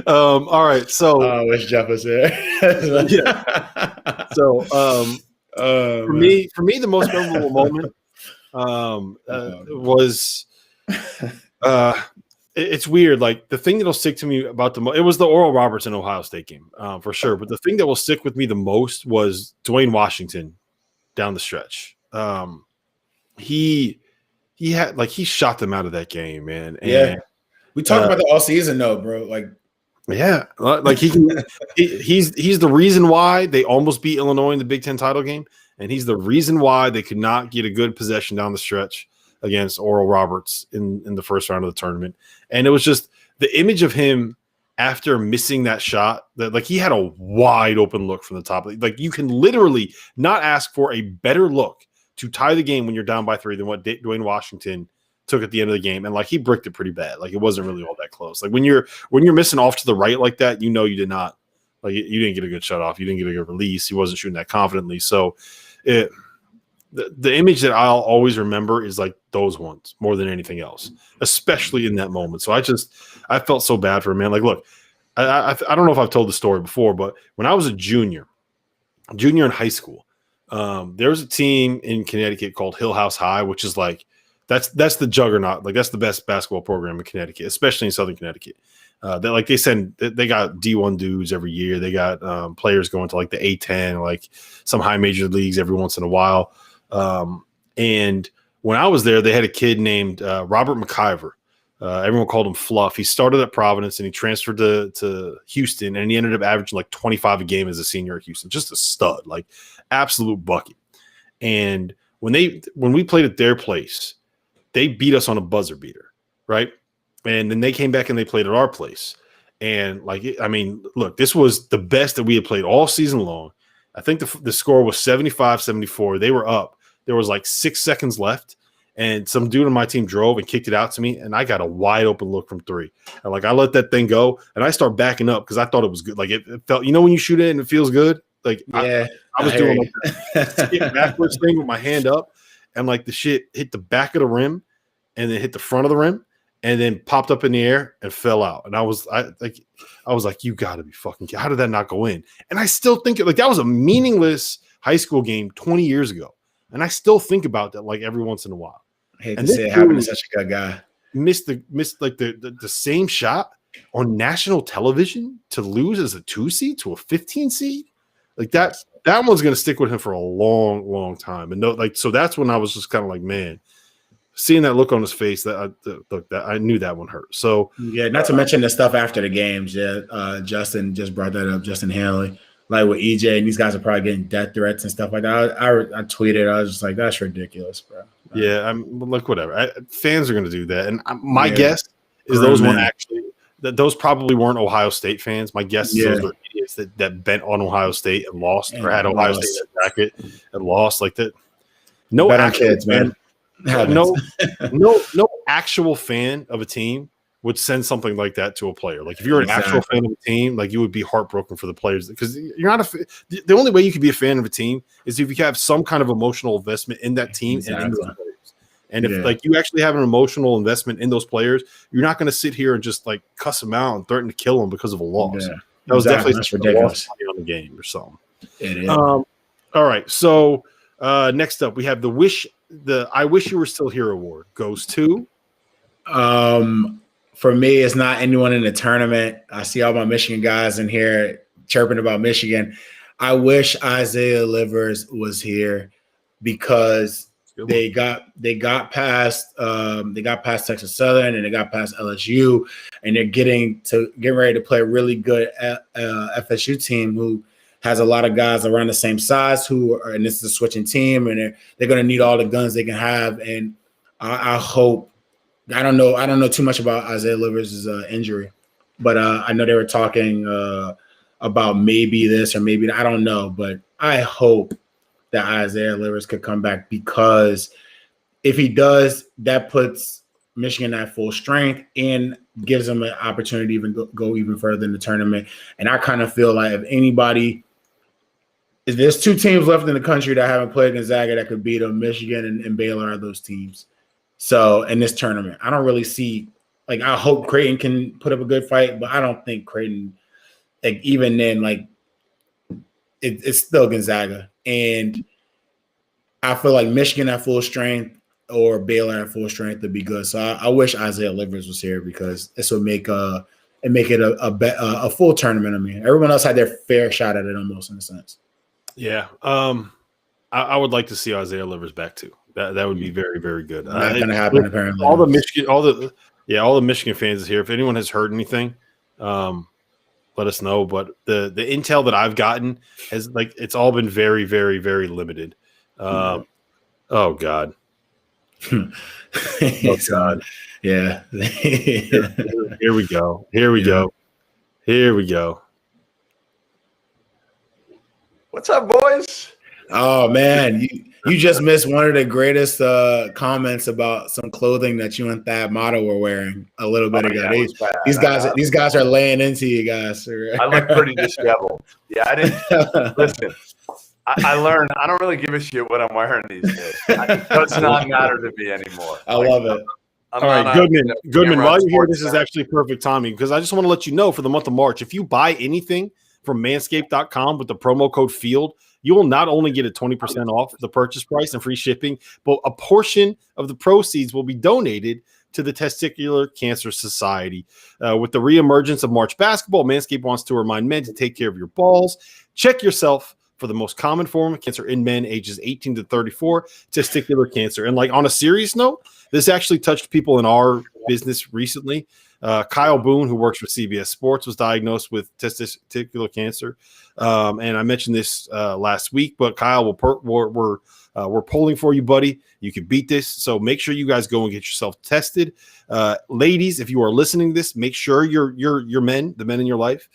All right, so I wish Jeff was there. Yeah. So for me, the most memorable moment was it's weird. Like the thing that'll stick to me about it was the Oral Roberts and Ohio State game for sure. But the thing that will stick with me the most was Dwayne Washington down the stretch. He shot them out of that game, man. And, yeah, we talked about that all season, though, bro. Like, yeah, like he's the reason why they almost beat Illinois in the Big Ten title game, and he's the reason why they could not get a good possession down the stretch against Oral Roberts in the first round of the tournament. And it was just the image of him after missing that shot, that like he had a wide open look from the top. Like you can literally not ask for a better look to tie the game when you're down by 3 than what Dwayne Washington took at the end of the game. And like he bricked it pretty bad. Like it wasn't really all that close. Like when you're missing off to the right like that, you did not, like you didn't get a good shut off. You didn't get a good release. He wasn't shooting that confidently. So the image that I'll always remember is like those ones more than anything else, especially in that moment. So I felt so bad for him, man. Like, look, I don't know if I've told the story before, but when I was a junior in high school, there was a team in Connecticut called Hill House High, which is like that's the juggernaut. Like that's the best basketball program in Connecticut, especially in Southern Connecticut. They got D1 dudes every year. They got players going to like the A10, like some high major leagues every once in a while. And when I was there, they had a kid named Robert McIver. Everyone called him Fluff. He started at Providence and he transferred to Houston, and he ended up averaging like 25 a game as a senior at Houston. Just a stud, like absolute bucket. And when we played at their place, they beat us on a buzzer beater, right? And then they came back and they played at our place. And look, this was the best that we had played all season long. I think the score was 75-74. They were up. There was like 6 seconds left, and some dude on my team drove and kicked it out to me, and I got a wide open look from 3. And like I let that thing go, and I start backing up because I thought it was good. Like it felt, when you shoot it and it feels good. Like yeah, I was doing like that backwards thing with my hand up, and like the shit hit the back of the rim, and then hit the front of the rim, and then popped up in the air and fell out. And I was like, you got to be fucking kidding. How did that not go in? And I still think like that was a meaningless high school game 20 years ago. And I still think about that like every once in a while. I hate to say it happened to such a good guy. Missed like the same shot on national television to lose as a 2 seed to a 15 seed. Like that one's going to stick with him for a long, long time. And so that's when I was just kind of like, man, seeing that look on his face, that I knew that one hurt. So yeah, not to mention the stuff after the games. Yeah, Justin just brought that up. Justin Hanley, like with EJ, and these guys are probably getting death threats and stuff like that. I tweeted, I was just like, that's ridiculous, bro. Yeah, I'm like whatever. Fans are going to do that, and my guess is those weren't actually. Those probably weren't Ohio State fans. My guess is those were idiots that bent on Ohio State and lost, or had Ohio State in their bracket and lost. Like that. No actual kids, man. No actual fan of a team would send something like that to a player. Like if you're an actual fan of a team, like you would be heartbroken for the players because you're not the only way you could be a fan of a team is if you have some kind of emotional investment in that team and in those players. And if like you actually have an emotional investment in those players, you're not going to sit here and just like cuss them out and threaten to kill them because of a loss. Yeah, that was definitely ridiculous on the game or something. It is. All right. So next up, we have the I Wish You Were Still Here award goes to. For me, it's not anyone in the tournament. I see all my Michigan guys in here chirping about Michigan. I wish Isaiah Livers was here because they got past Texas Southern and they got past LSU, and they're getting ready to play a really good FSU team who has a lot of guys around the same size and this is a switching team, and they're going to need all the guns they can have. And I hope, I don't know too much about Isaiah Livers' injury, but I know they were talking about maybe this or maybe I don't know, but I hope that Isaiah Livers could come back, because if he does, that puts Michigan at full strength and gives them an opportunity to even go even further in the tournament. And I kind of feel like if there's 2 teams left in the country that haven't played Gonzaga that could beat them, Michigan and Baylor are those teams. So in this tournament, I don't really see, like, I hope Creighton can put up a good fight, but I don't think Creighton, like, even then, like, it's still Gonzaga. And I feel like Michigan at full strength or Baylor at full strength would be good. So I wish Isaiah Livers was here, because this would make it a full tournament. I mean, everyone else had their fair shot at it almost, in a sense. Yeah. I would like to see Isaiah Livers back too. That would be very, very good. Not going to happen, apparently. All the Michigan fans is here. If anyone has heard anything, let us know. But the intel that I've gotten has, like, it's all been very, very, very limited. Oh God. Oh God. Yeah. Here we go. Here we go. What's up, boys? Oh man, you just missed one of the greatest comments about some clothing that you and Thad Motto were wearing a little bit ago. Yeah, these guys are laying into you guys. I look pretty disheveled. Yeah, I didn't listen. I learned I don't really give a shit what I'm wearing these days. It does not matter to me anymore. I love it. All right, Goodman. While you're here, this is actually perfect timing, because I just want to let you know, for the month of March, if you buy anything from manscaped.com with the promo code FIELD, you will not only get a 20% off the purchase price and free shipping, but a portion of the proceeds will be donated to the Testicular Cancer Society. With the reemergence of March basketball, Manscaped wants to remind men to take care of your balls. Check yourself for the most common form of cancer in men ages 18 to 34, testicular cancer. And, like, on a serious note, this actually touched people in our business recently. Kyle Boone, who works for CBS Sports, was diagnosed with testicular cancer. And I mentioned this last week, but Kyle, we're polling for you, buddy. You can beat this. So make sure you guys go and get yourself tested. Ladies, if you are listening to this, make sure your men, the men in your life,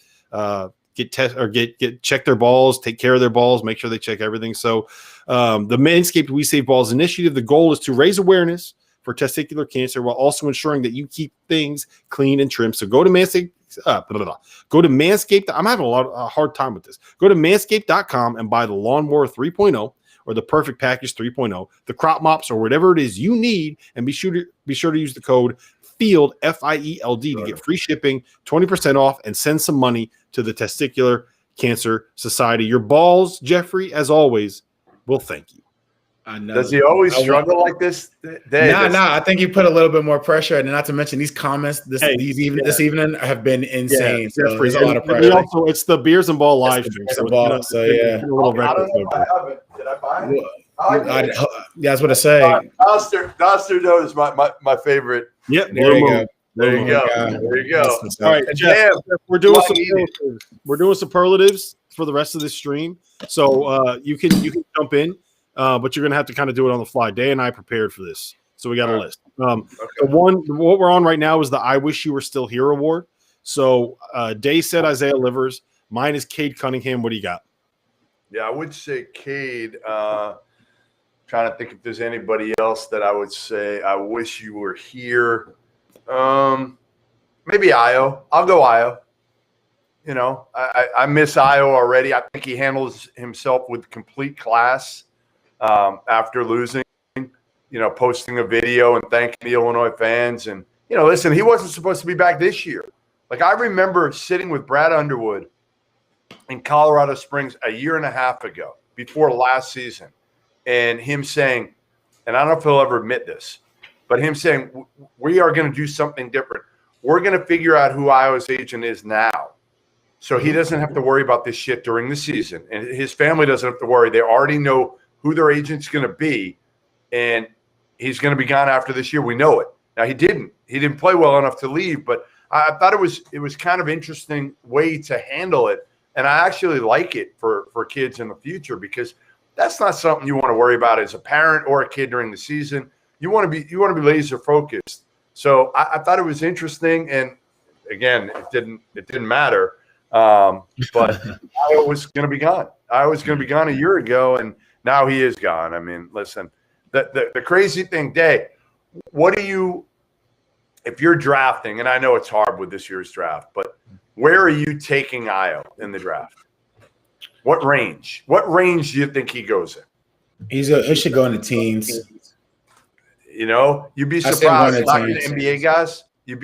check their balls, take care of their balls, make sure they check everything. So the Manscaped We Save Balls initiative, the goal is to raise awareness for testicular cancer while also ensuring that you keep things clean and trim. So go to Manscaped. Go to Manscaped. I'm having a hard time with this. Go to manscaped.com and buy the Lawnmower 3.0 or the Perfect Package 3.0, the crop mops, or whatever it is you need, and be sure to use the code FIELD, FIELD, to get free shipping, 20% off, and send some money to the Testicular Cancer Society. Your balls, Jeffrey, as always, will thank you. I know. Does he always struggle like this? I think you put a little bit more pressure, and not to mention these comments this evening have been insane. Yeah, so there's a lot of pressure. Also, it's the Beers and Ball live stream. So yeah. I don't know if I have it. Did I buy it? That's what I say. Dauster knows my favorite. Yep. There you go. There you go. All right, Jeff, we're doing superlatives for the rest of this stream. So you can jump in. But you're going to have to kind of do it on the fly. Day and I prepared for this, so we got a list. What we're on right now is the I Wish You Were Still Here award. So Day said Isaiah Livers. Mine is Cade Cunningham. What do you got? Yeah, I would say Cade. Trying to think if there's anybody else that I would say I wish you were here. Maybe Io. I'll go Io. You know, I miss Io already. I think he handles himself with complete class. After losing, posting a video and thanking the Illinois fans. And, listen, he wasn't supposed to be back this year. Like, I remember sitting with Brad Underwood in Colorado Springs a year and a half ago, before last season, and him saying, and I don't know if he'll ever admit this, but him saying, we are going to do something different. We're going to figure out who Iowa's agent is now. So he doesn't have to worry about this shit during the season. And his family doesn't have to worry. They already know who their agent's going to be, and he's going to be gone after this year. We know it. Now, he didn't play well enough to leave, but I thought it was kind of interesting way to handle it, and I actually like it for kids in the future, because that's not something you want to worry about as a parent or a kid during the season. You want to be laser focused. So I thought it was interesting, and again, it didn't matter. But Iowa was going to be gone. Iowa was going to be gone a year ago, and now he is gone. I mean, listen, the crazy thing, Day, what do you, if you're drafting, and I know it's hard with this year's draft, but where are you taking Io in the draft? What range? What range do you think he goes in? He should go in the teens. You'd be surprised. A lot of the NBA guys, you'd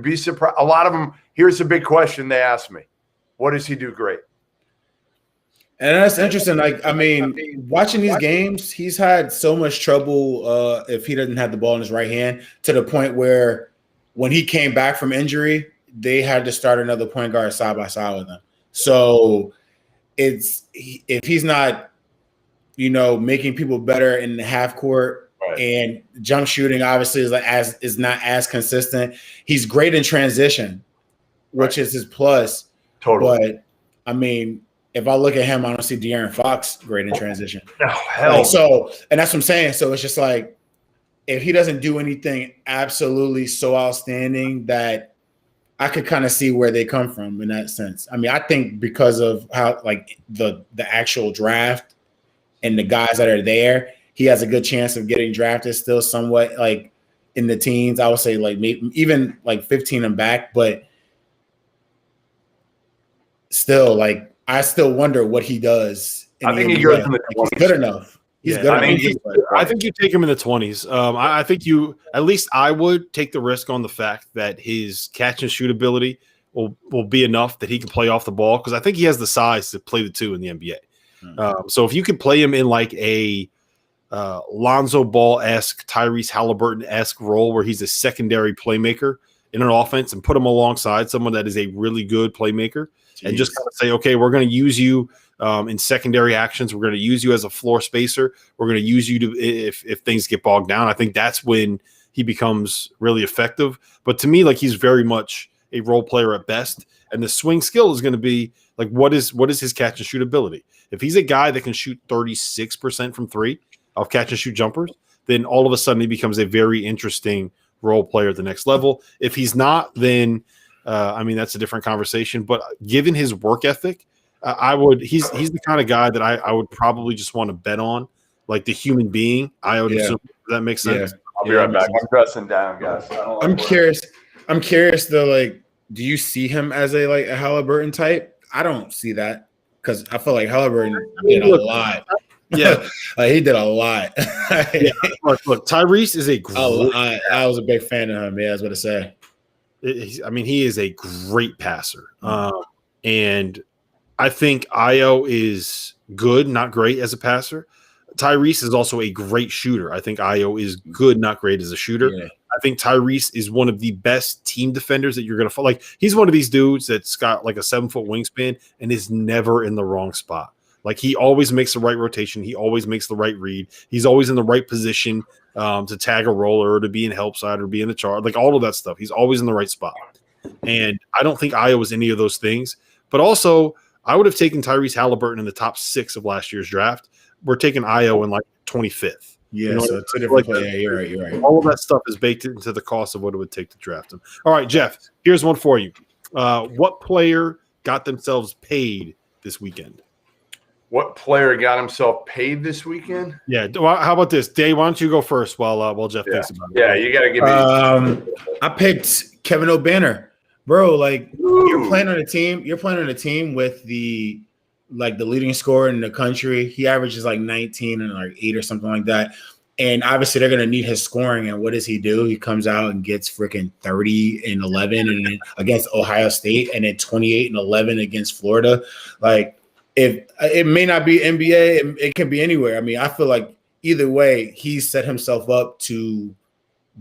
be surprised. A lot of them. Here's a big question they ask me: what does he do great? And that's interesting. Like, I mean, watching these games, he's had so much trouble if he doesn't have the ball in his right hand, to the point where when he came back from injury, they had to start another point guard side by side with him. So if he's not, making people better in the half court, right, and jump shooting obviously is not as consistent. He's great in transition, which is his plus. Totally. But I mean, if I look at him, I don't see De'Aaron Fox great in transition. Oh, hell. And that's what I'm saying. So it's just like, if he doesn't do anything absolutely so outstanding, that I could kind of see where they come from in that sense. I mean, I think because of how, like, the actual draft and the guys that are there, he has a good chance of getting drafted still somewhat, like, in the teens. I would say, like, maybe even like 15 and back, but still, like, I still wonder what he does. I think he goes in the 20s. He's good enough. He's good enough. I think you take him in the 20s. I think at least I would take the risk on the fact that his catch and shoot ability will be enough that he can play off the ball, because I think he has the size to play the two in the NBA. So if you could play him in like a Lonzo Ball-esque, Tyrese Halliburton-esque role, where he's a secondary playmaker in an offense, and put him alongside someone that is a really good playmaker, and just kind of say, okay, we're going to use you in secondary actions. We're going to use you as a floor spacer. We're going to use you to if things get bogged down. I think that's when he becomes really effective. But to me, like, he's very much a role player at best. And the swing skill is going to be like, what is his catch and shoot ability? If he's a guy that can shoot 36% from three of catch and shoot jumpers, then all of a sudden he becomes a very interesting role player at the next level. If he's not, then I mean, that's a different conversation. But given his work ethic, I would. He's the kind of guy that I would probably just want to bet on, like the human being. I would assume that makes sense. I'll be right back. I'm pressing down, guys. I'm curious. I'm curious though. Like, do you see him as a Halliburton type? I don't see that because I feel like Halliburton did a lot. Yeah, he did a lot. Look, Tyrese is a great. I was a big fan of him. Yeah, I was going to say. He is a great passer, and I think Io is good, not great as a passer. Tyrese is also a great shooter. I think Io is good, not great as a shooter. Yeah. I think Tyrese is one of the best team defenders that you're going to find. Like, he's one of these dudes that's got like a 7-foot wingspan and is never in the wrong spot. Like, he always makes the right rotation. He always makes the right read. He's always in the right position to tag a roller or to be in help side or be in the charge. Like, all of that stuff. He's always in the right spot. And I don't think Io is any of those things. But also, I would have taken Tyrese Halliburton in the top 6 of last year's draft. We're taking Io in like 25th. Yeah, you know, so two different Yeah, you're right. All of that stuff is baked into the cost of what it would take to draft him. All right, Jeff, here's one for you. What player got themselves paid this weekend? What player got himself paid this weekend? Yeah. How about this? Dave, why don't you go first while Jeff thinks about it? Yeah, you got to give me. I picked Kevin O'Banner. Bro, like, you're playing on a team with the leading scorer in the country. He averages like 19 and like 8 or something like that. And obviously they're going to need his scoring. And what does he do? He comes out and gets freaking 30 and 11 and against Ohio State and then 28 and 11 against Florida. Like, if it may not be NBA, it can be anywhere. I mean, I feel like either way, he set himself up to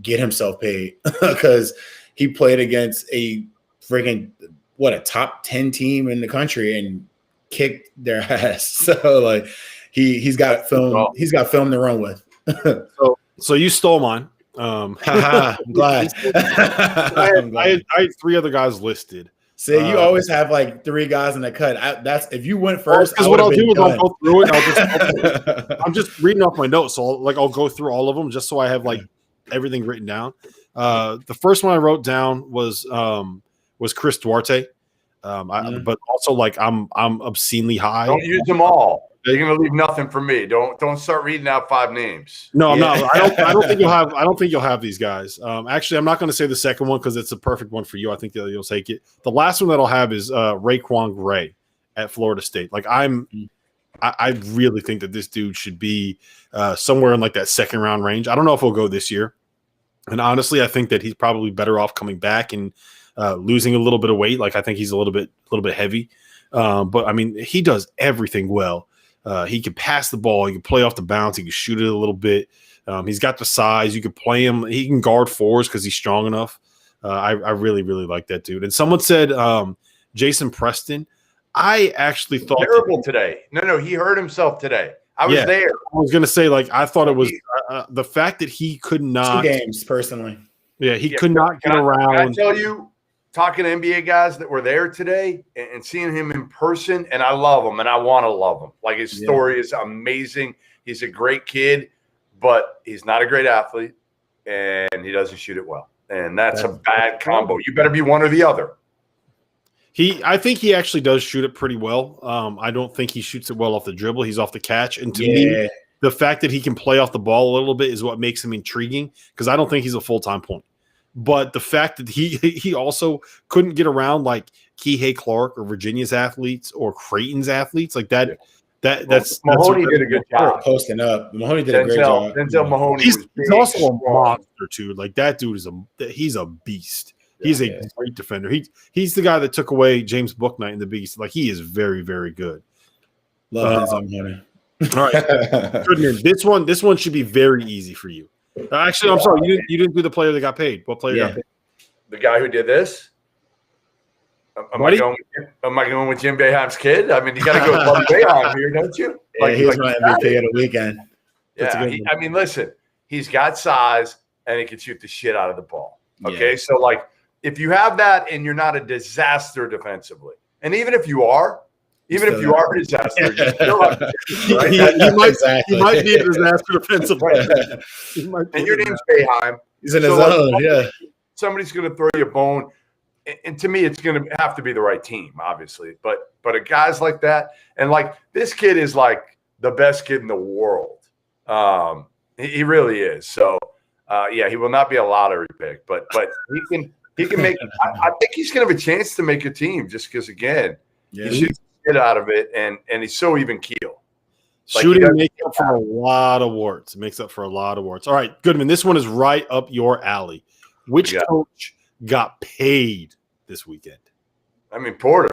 get himself paid because he played against a freaking a top 10 team in the country and kicked their ass. So like he's got film. He's got film to run with. so you stole mine. I'm glad. I had 3 other guys listed. See, you always have like 3 guys in the cut. That's if you went first. Because what I'll do is I'll go through it. I'm just reading off my notes, so I'll go through all of them just so I have like everything written down. The first one I wrote down was Chris Duarte. But also like I'm obscenely high. Don't use them all. You're gonna leave nothing for me. Don't start reading out 5 names. No, I'm not. I don't think you'll have these guys. Actually, I'm not going to say the second one because it's a perfect one for you. I think you'll take it. The last one that I'll have is Raekwon Gray at Florida State. Like I really think that this dude should be somewhere in like that second round range. I don't know if he'll go this year, and honestly, I think that he's probably better off coming back and losing a little bit of weight. Like I think he's a little bit heavy, but I mean he does everything well. He can pass the ball. He can play off the bounce. He can shoot it a little bit. He's got the size. You can play him. He can guard 4s because he's strong enough. I really, really like that dude. And someone said Jason Preston. I actually thought terrible today. No, he hurt himself today. I was there. I was going to say, like, I thought it was the fact that he could not. 2 games, personally. Yeah, he could not get around. Can I tell you, talking to NBA guys that were there today and seeing him in person, and I love him and I want to love him. Like his story is amazing. He's a great kid, but he's not a great athlete and he doesn't shoot it well. And that's a bad combo. You better be one or the other. I think he actually does shoot it pretty well. I don't think he shoots it well off the dribble. He's off the catch. And to me, the fact that he can play off the ball a little bit is what makes him intriguing because I don't think he's a full-time point. But the fact that he also couldn't get around like Kihei Clark or Virginia's athletes or Creighton's athletes like that. That's Mahoney did a good job posting up. Mahoney did a great job. Denzel Mahoney. He's also a monster too. Like that dude he's a beast. He's a great defender. He's the guy that took away James Bouknight in the Beast. Like he is very, very good. Love Denzel Mahoney. All right, Goodman, this one should be very easy for you. Actually, I'm sorry. You didn't do the player that got paid. What player got paid? The guy who did this? Am I going with Jim Boeheim's kid? I mean, you got to go with Buddy Boeheim here, don't you? Yeah, he's my MVP of the weekend. Yeah, I mean, listen, he's got size and he can shoot the shit out of the ball. Okay, so like if you have that and you're not a disaster defensively, and even if you are a disaster, you still have right? He might be a disaster defensively. And your name's Boeheim. He's in his zone, Somebody's going to throw you a bone. and to me, it's going to have to be the right team, obviously. But a guys like that, and like this kid is like the best kid in the world. He really is. So yeah, he will not be a lottery pick, but he can make. I think he's going to have a chance to make a team just because he shoots the shit out of it, and he's so even keel. Shooting makes up for a lot of warts. It makes up for a lot of warts. All right, Goodman, this one is right up your alley. Which coach got paid this weekend? I mean, Porter.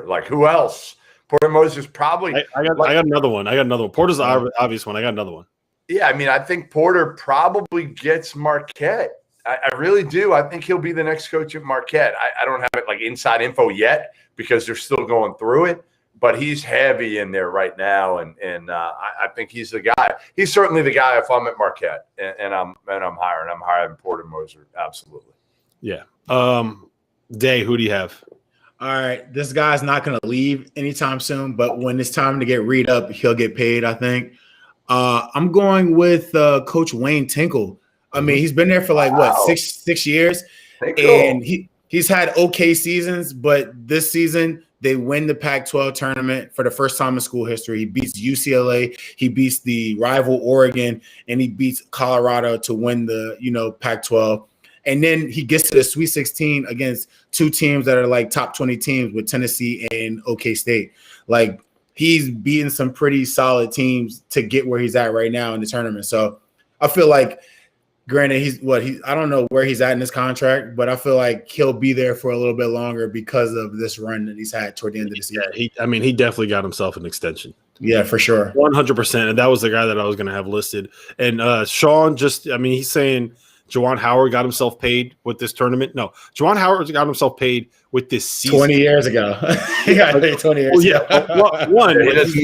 Like, who else? Porter Moses probably. I got another one. Porter's the obvious one. I got another one. Yeah, I mean, I think Porter probably gets Marquette. I really do. I think he'll be the next coach at Marquette. I don't have it like inside info yet because they're still going through it. But he's heavy in there right now, and I think he's the guy. He's certainly the guy if I'm at Marquette, and I'm hiring. I'm hiring Porter Moser, absolutely. Yeah. Day, who do you have? All right, this guy's not going to leave anytime soon, but when it's time to get read up, he'll get paid, I think. I'm going with Coach Wayne Tinkle. I mean, he's been there for like six years, and he's had okay seasons, but this season they win the Pac-12 tournament for the first time in school history. He beats UCLA, he beats the rival Oregon, and he beats Colorado to win the Pac-12. And then he gets to the Sweet 16 against two teams that are like top 20 teams with Tennessee and OK State. Like, he's beating some pretty solid teams to get where he's at right now in the tournament. So I feel like, granted, I don't know where he's at in his contract, but I feel like he'll be there for a little bit longer because of this run that he's had toward the end of the season. Yeah, he definitely got himself an extension. Yeah, for sure. 100%. And that was the guy that I was going to have listed. And Sean he's saying Juwan Howard got himself paid with this tournament. No, Juwan Howard got himself paid with this season. 20 years ago. He got paid 20 years ago. One, his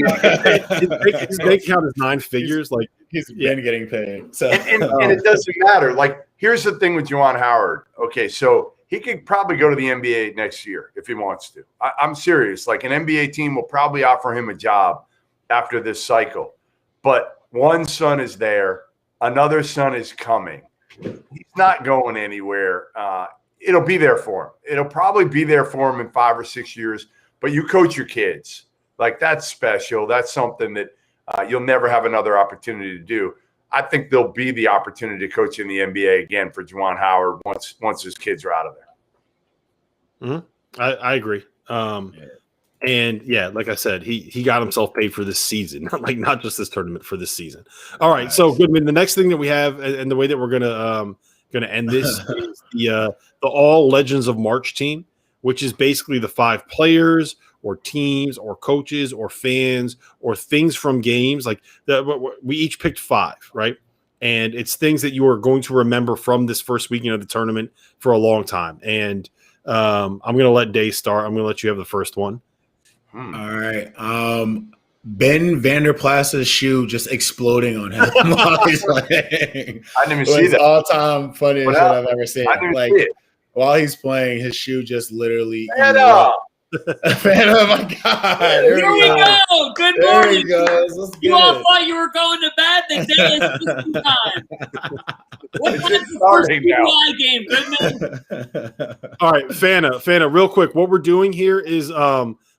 bank account is 9 figures. Like, he's been getting paid. So and it doesn't matter. Like, here's the thing with Juwan Howard. Okay, so he could probably go to the NBA next year if he wants to. I'm serious. Like, an NBA team will probably offer him a job after this cycle. But one son is there. Another son is coming. He's not going anywhere. It'll be there for him. It'll probably be there for him in 5 or 6 years. But you coach your kids. Like, that's special. That's something that you'll never have another opportunity to do. I think there'll be the opportunity to coach in the NBA again for Juwan Howard once his kids are out of there. Mm-hmm. I agree. And yeah, like I said, he got himself paid for this season, not just this tournament, for this season. All right, nice. So Goodman, the next thing that we have, and the way that we're gonna end this is the All Legends of March team, which is basically the 5 players or teams or coaches or fans or things from games. Like, we each picked 5, right? And it's things that you are going to remember from this first weekend of the tournament for a long time. And I'm going to let Day start. I'm going to let you have the first one. All right. Ben Vanderplas's shoe just exploding on him while he's playing. I didn't even see that. All-time funniest shit I've ever seen. Like, while he's playing, his shoe just literally. Oh my God. Here we go. Good morning. There he goes. You all thought you were going to bed. The day is time. What time's the first PBI game, Goodman? All right, Fana, real quick. What we're doing here is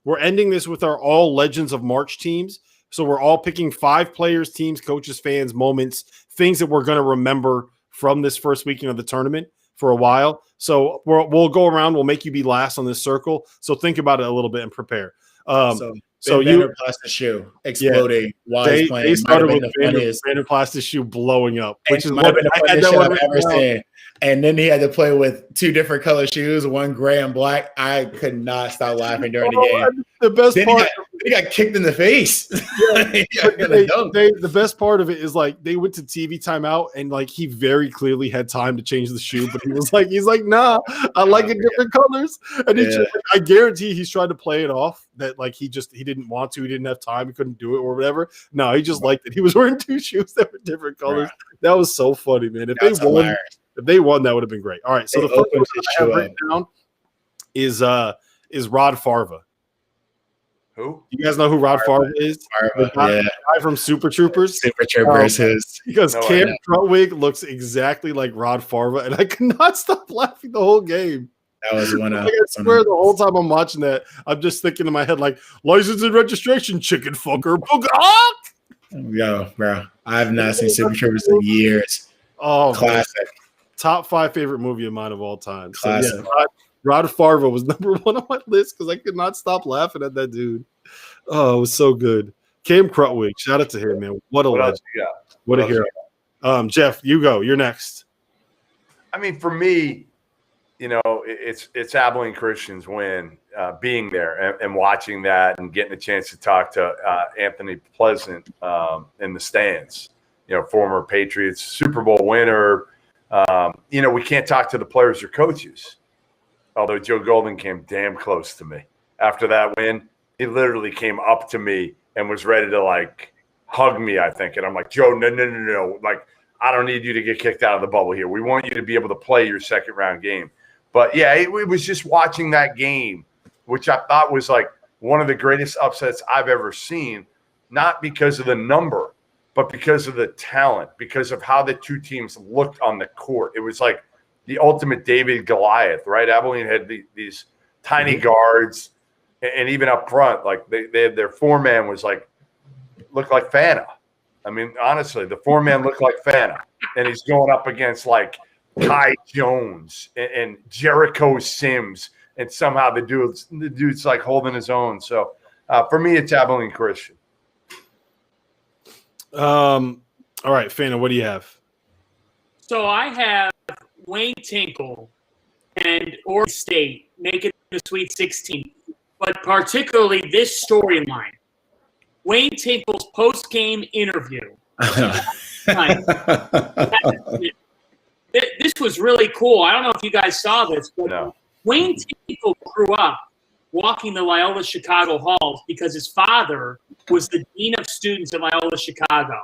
we're ending this with our All Legends of March teams. So we're all picking 5 players, teams, coaches, fans, moments, things that we're going to remember from this first weekend of the tournament for a while. So we'll go around. We'll make you be last on this circle. So think about it a little bit and prepare. So Vanderplas's shoe exploding while he's playing. They started with Vanderplas's shoe blowing up, which is might have been the funniest shit I've ever seen. And then he had to play with 2 different color shoes, one gray and black. I could not stop laughing during the game. The best part, he got kicked in the face. Yeah, the best part of it is, like, they went to TV timeout and, like, he very clearly had time to change the shoe, but he's like, nah, I like it different colors. And I guarantee he's trying to play it off that, like, he didn't want to, he didn't have time, he couldn't do it or whatever. No, he just liked it. He was wearing 2 shoes that were different colors. Right. That was so funny, man. If they won, that would have been great. All right, so the first one I have written down is Rod Farva. Who? You guys know who Rod Farva is? The guy from Super Troopers. Super Troopers because Cam Trutwig looks exactly like Rod Farva, and I could not stop laughing the whole game. That was one of. I swear the whole time I'm watching that, I'm just thinking in my head like, license and registration, chicken fucker. Yo, bro, I have not seen Super Troopers in years. Oh, classic. Man. Top 5 favorite movie of mine of all time. Classic. So, yeah, Rod Farva was number 1 on my list because I could not stop laughing at that dude. Oh, it was so good. Cam Crutwig, shout out to him, man. What a legend. What a hero. Jeff, you go. You're next. I mean, for me, it's Abilene Christian's win, being there and watching that and getting a chance to talk to Anthony Pleasant in the stands, former Patriots Super Bowl winner. We can't talk to the players or coaches, although Joe Golden came damn close to me. After that win, he literally came up to me and was ready to, hug me, I think. And I'm like, Joe, no. I don't need you to get kicked out of the bubble here. We want you to be able to play your second-round game. But, yeah, it was just watching that game, which I thought was, one of the greatest upsets I've ever seen, not because of the number, but because of the talent, because of how the two teams looked on the court. It was like the ultimate David Goliath, right? Abilene had these tiny guards, and even up front, they had their four-man was looked like Fanta. I mean, honestly, the four-man looked like Fanta, and he's going up against Kai Jones and Jericho Sims, and somehow the dude's holding his own. So for me, it's Abilene Christian. All right, Fana, what do you have? So I have Wayne Tinkle and Oregon State making the Sweet 16, but particularly this storyline. Wayne Tinkle's post-game interview. This was really cool. I don't know if you guys saw this, but Wayne Tinkle grew up walking the Loyola Chicago halls because his father was the dean of students at Loyola Chicago.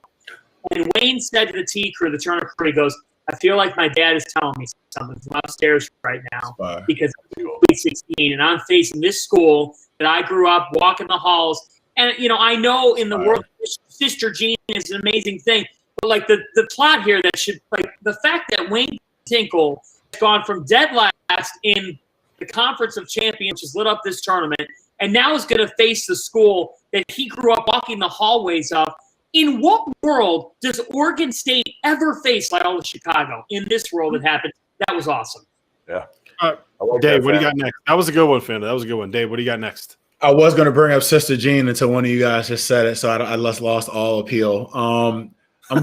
And Wayne said to the teacher, the Turner crew, he goes, I feel like my dad is telling me something from upstairs right now because I'm 16 and I'm facing this school that I grew up walking the halls. And, I know in the world, Sister Jean is an amazing thing. But, the plot here that should, the fact that Wayne Tinkle has gone from dead last in the Conference of Champions, which has lit up this tournament, and now is going to face the school that he grew up walking the hallways of. In what world does Oregon State ever face Loyola Chicago? In this world it happened. That was awesome. Yeah. Dave, what do you got next? That was a good one, Fana. That was a good one. Dave, what do you got next? I was going to bring up Sister Jean until one of you guys just said it, so I lost all appeal. I'm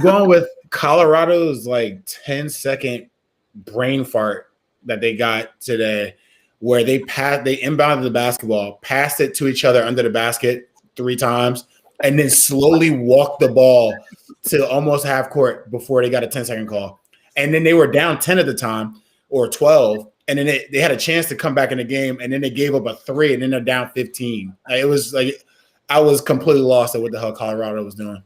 going with Colorado's 10-second brain fart that they got today, where they inbounded the basketball, passed it to each other under the basket 3 times, and then slowly walked the ball to almost half court before they got a 10-second call. And then they were down 10 at the time or 12. And then they had a chance to come back in the game, and then they gave up a 3, and then they're down 15. It was I was completely lost at what the hell Colorado was doing.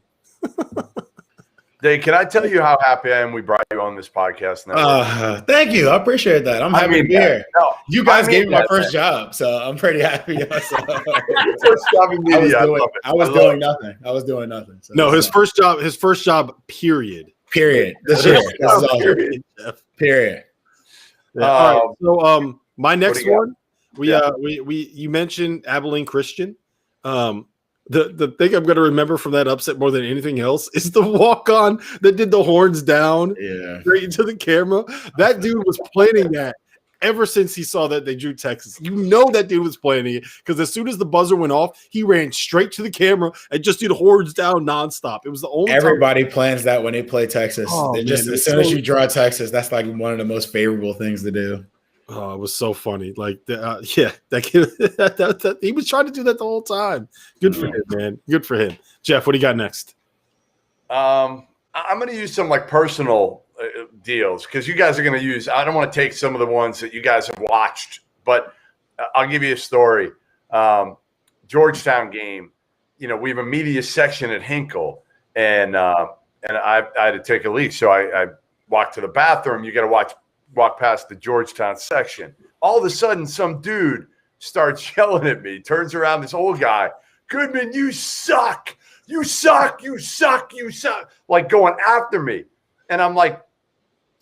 Dave, can I tell you how happy I am we brought you on this podcast now? Thank you. I appreciate that. I'm happy to be here. No, you guys gave me my first job, so I'm pretty happy. First job in media. I was doing nothing. So no, his first job, period. This year. Period. Yeah. All right. So my next one, you mentioned Abilene Christian. The thing I'm going to remember from that upset more than anything else is the walk-on that did the horns down straight into the camera. That dude was planning that ever since he saw that they drew Texas. That dude was planning it because as soon as the buzzer went off, he ran straight to the camera and just did horns down nonstop. It was the only Everybody plans that when they play Texas. As soon as you draw Texas, that's one of the most favorable things to do. Oh, it was so funny. He was trying to do that the whole time. Good for him, man. Good for him. Jeff, what do you got next? I'm going to use some personal deals because you guys are going to use. I don't want to take some of the ones that you guys have watched, but I'll give you a story. Georgetown game. We have a media section at Hinkle, and I had to take a leak, so I walked to the bathroom. You got to walk past the Georgetown section. All of a sudden, some dude starts yelling at me, turns around, this old guy, Goodman, you suck. You suck. You suck. You suck. Going after me. And I'm like,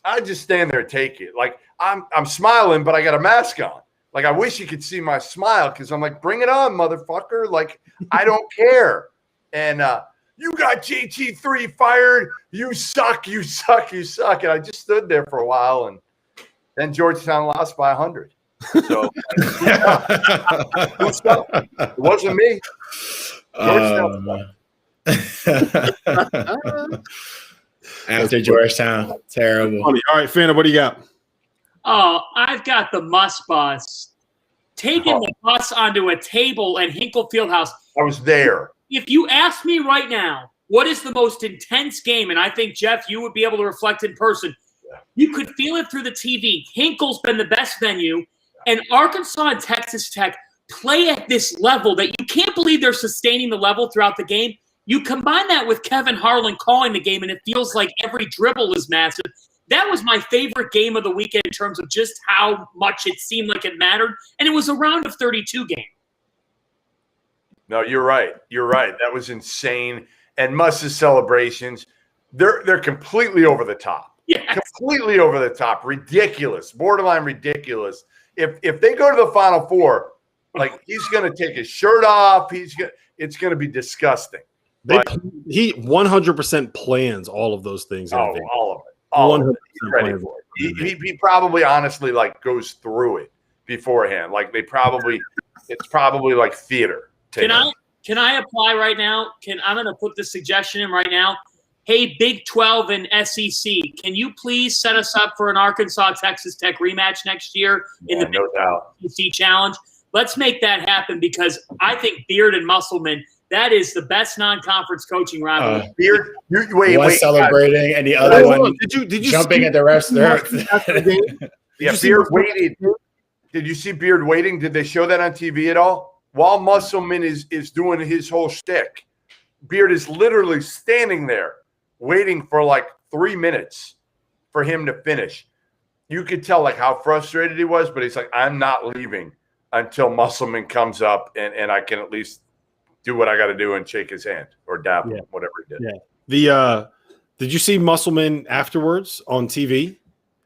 I just stand there and take it. Like I'm smiling, but I got a mask on. Like I wish you could see my smile because I'm like, bring it on, motherfucker. Like I don't care. And you got JT3 fired. You suck. You suck. You suck. And I just stood there for a while, and then Georgetown lost by 100. So it wasn't me. After Georgetown, terrible. All right, Fana, what do you got? Oh, I've got the Muss Bus. Taking the bus onto a table at Hinkle Fieldhouse. I was there. If you ask me right now, what is the most intense game, and I think, Jeff, you would be able to reflect in person, you could feel it through the TV. Hinkle's been the best venue, and Arkansas and Texas Tech play at this level that you can't believe they're sustaining the level throughout the game. You combine that with Kevin Harlan calling the game, and it feels like every dribble is massive. That was my favorite game of the weekend in terms of just how much it seemed like it mattered, and it was a round of 32 game. No, you're right. You're right. That was insane. And Muss's celebrations, they're completely over the top. Yes. Completely over the top. Ridiculous. Borderline ridiculous. If they go to the Final Four, like he's going to take his shirt off. It's going to be disgusting. He 100% plans all of those things. All of it. All of it. He's ready for it. He probably honestly like goes through it beforehand. Like it's probably like theater. Can I apply right now? I'm going to put the suggestion in right now. Hey, Big 12 and SEC, can you please set us up for an Arkansas-Texas Tech rematch next year in the Big 12 SEC Challenge? Let's make that happen because I think Beard and Musselman, that is the best non-conference coaching rivalry. Beard, one celebrating and the other one did you jumping at the rest of the Yeah, Beard waited. Did you see Beard waiting? Did they show that on TV at all? While Musselman is doing his whole shtick, Beard is literally standing there waiting for like 3 minutes for him to finish. You could tell like how frustrated he was, but he's like, I'm not leaving until Musselman comes up and I can at least do what I got to do and shake his hand or dap him, whatever he did. Yeah. Did you see Musselman afterwards on TV?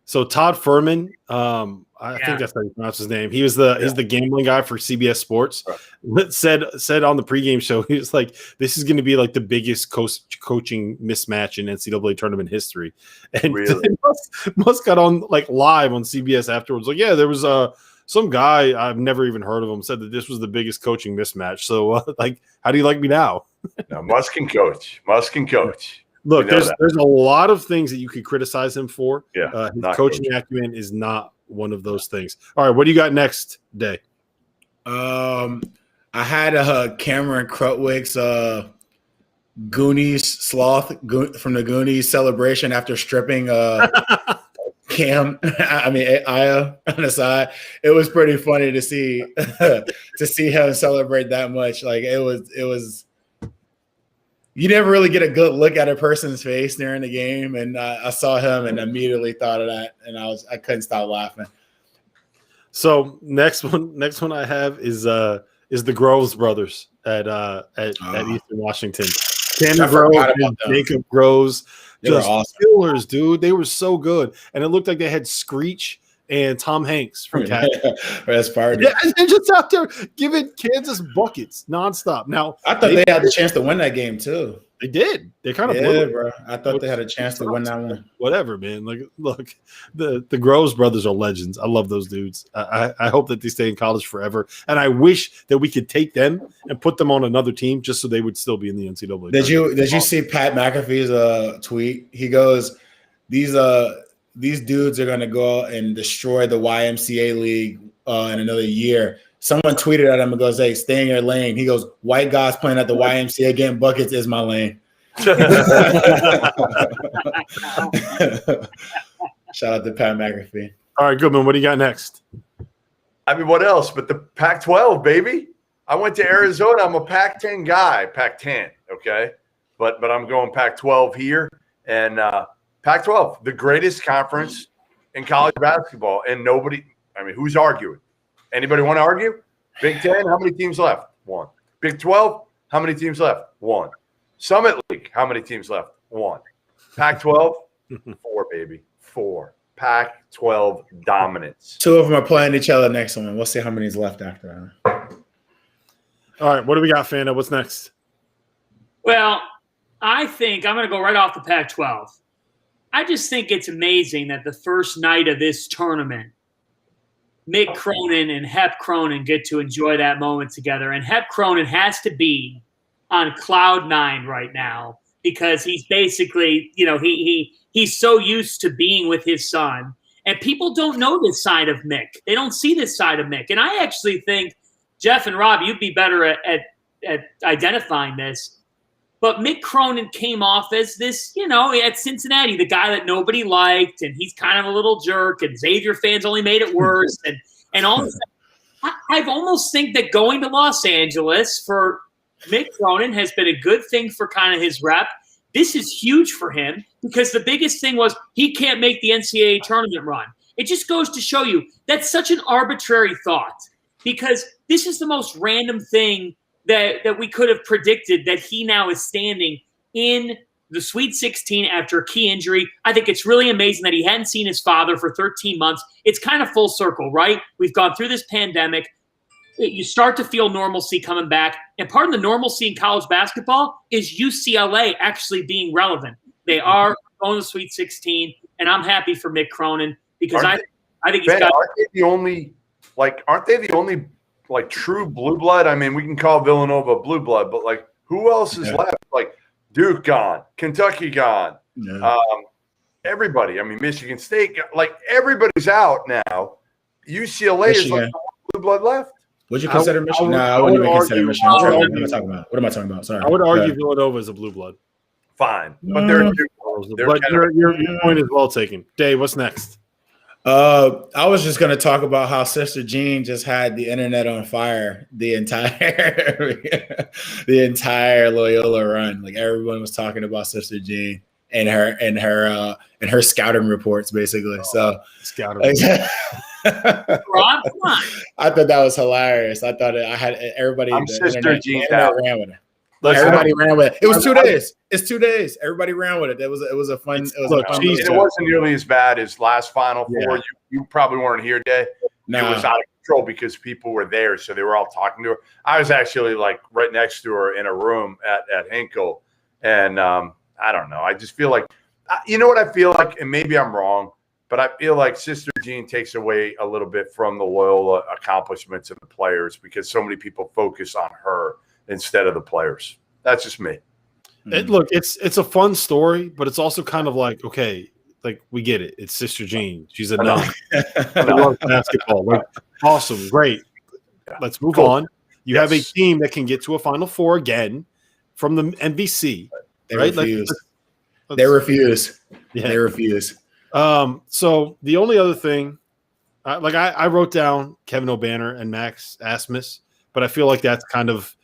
So Todd Furman, I think that's how you pronounce his name. He's the gambling guy for CBS Sports. Right. Said on the pregame show, he was like, "This is going to be like the biggest coaching mismatch in NCAA tournament history." And really? Musk got on like live on CBS afterwards. Like, yeah, there was some guy I've never even heard of him said that this was the biggest coaching mismatch. So, like, how do you like me now? No, Musk can coach. Musk can coach. Look, there's a lot of things that you could criticize him for. Yeah, his coaching acumen is not one of those things. All right, what do you got next, Day? I had Cameron Krutwig's Goonies sloth from the Goonies celebration after stripping Aya on the side. It was pretty funny to see him celebrate that much. Like it was. You never really get a good look at a person's face during the game, and I saw him and immediately thought of that, and I couldn't stop laughing. So next one I have is the Groves brothers at Eastern Washington. Cameron Groves and Jacob Groves, just awesome. Killers, dude. They were so good, and it looked like they had Screech and Tom Hanks from Cat. That's part of it. Yeah, and just out there giving Kansas buckets nonstop. Now I thought they had the chance to win that game too. They did. They kind of blew it. Bro. I thought they had a chance to win that one. Whatever, man. Like, look, the Groves brothers are legends. I love those dudes. I hope that they stay in college forever, and I wish that we could take them and put them on another team just so they would still be in the NCAA. Did you see Pat McAfee's tweet? He goes, These dudes are going to go out and destroy the YMCA league in another year. Someone tweeted at him and goes, hey, stay in your lane. He goes, white guys playing at the YMCA getting buckets is my lane. Shout out to Pat McAfee. All right, Goodman, what do you got next? I mean, what else but the Pac-12, baby? I went to Arizona. I'm a Pac-10 guy. Pac-10, okay? But I'm going Pac-12 here. And Pac-12, the greatest conference in college basketball, and nobody – I mean, who's arguing? Anybody want to argue? Big 10, how many teams left? 1. Big 12, how many teams left? 1. Summit League, how many teams left? 1. Pac-12, 4, baby. 4. Pac-12 dominance. 2 of them are playing each other next one. We'll see how many's left after that. All right, what do we got, Fanda? What's next? Well, I think I'm going to go right off the Pac-12. I just think it's amazing that the first night of this tournament, Mick Cronin and Hep Cronin get to enjoy that moment together. And Hep Cronin has to be on cloud 9 right now because he's basically, he's so used to being with his son. And people don't know this side of Mick. They don't see this side of Mick. And I actually think, Jeff and Rob, you'd be better at identifying this. But Mick Cronin came off as this, at Cincinnati, the guy that nobody liked, and he's kind of a little jerk, and Xavier fans only made it worse. And all of that. I've almost think that going to Los Angeles for Mick Cronin has been a good thing for kind of his rep. This is huge for him because the biggest thing was he can't make the NCAA tournament run. It just goes to show you that's such an arbitrary thought because this is the most random thing that we could have predicted that he now is standing in the Sweet 16 after a key injury. I think it's really amazing that he hadn't seen his father for 13 months. It's kind of full circle, right? We've gone through this pandemic. You start to feel normalcy coming back. And part of the normalcy in college basketball is UCLA actually being relevant. They are going to the Sweet 16, and I'm happy for Mick Cronin because I think he's got – Aren't they the only like true blue blood? I mean, we can call Villanova blue blood, but like who else is left? Like Duke gone, Kentucky gone, everybody. I mean, Michigan State, like everybody's out now. UCLA is like the blue blood left. Would you consider Michigan? No, I wouldn't even consider Michigan. What am I talking about? What am I talking about? Sorry. I would argue Villanova is a blue blood. Fine, but they're but your point is well taken. Dave, what's next? I was just going to talk about how Sister Jean just had the internet on fire the entire Loyola run. Like everyone was talking about Sister Jean and her scouting reports, basically. So scouting. Rob, come on. I thought that was hilarious. I thought I had everybody. I'm Sister Jean out. Ran with it. Everybody ran with it. It was 2 days. It's 2 days. Everybody ran with it. It was a fun. It wasn't nearly as bad as last Final Four. You probably weren't here, Dave. No. It was out of control because people were there, so they were all talking to her. I was actually like right next to her in a room at Hinkle, and I don't know. I just feel like, you know what I feel like, and maybe I'm wrong, but I feel like Sister Jean takes away a little bit from the Loyola accomplishments of the players because so many people focus on her instead of the players. That's just me. Look, it's a fun story, but it's also kind of like, okay, like we get it. It's Sister Jean. She's a nun. I love basketball. Like, awesome, great. Let's move on. You have a team that can get to a Final Four again from the MVC. They right? refuse. They refuse. Yeah. They refuse. So the only other thing, I wrote down Kevin O'Banner and Max Asmus, but I feel like that's kind of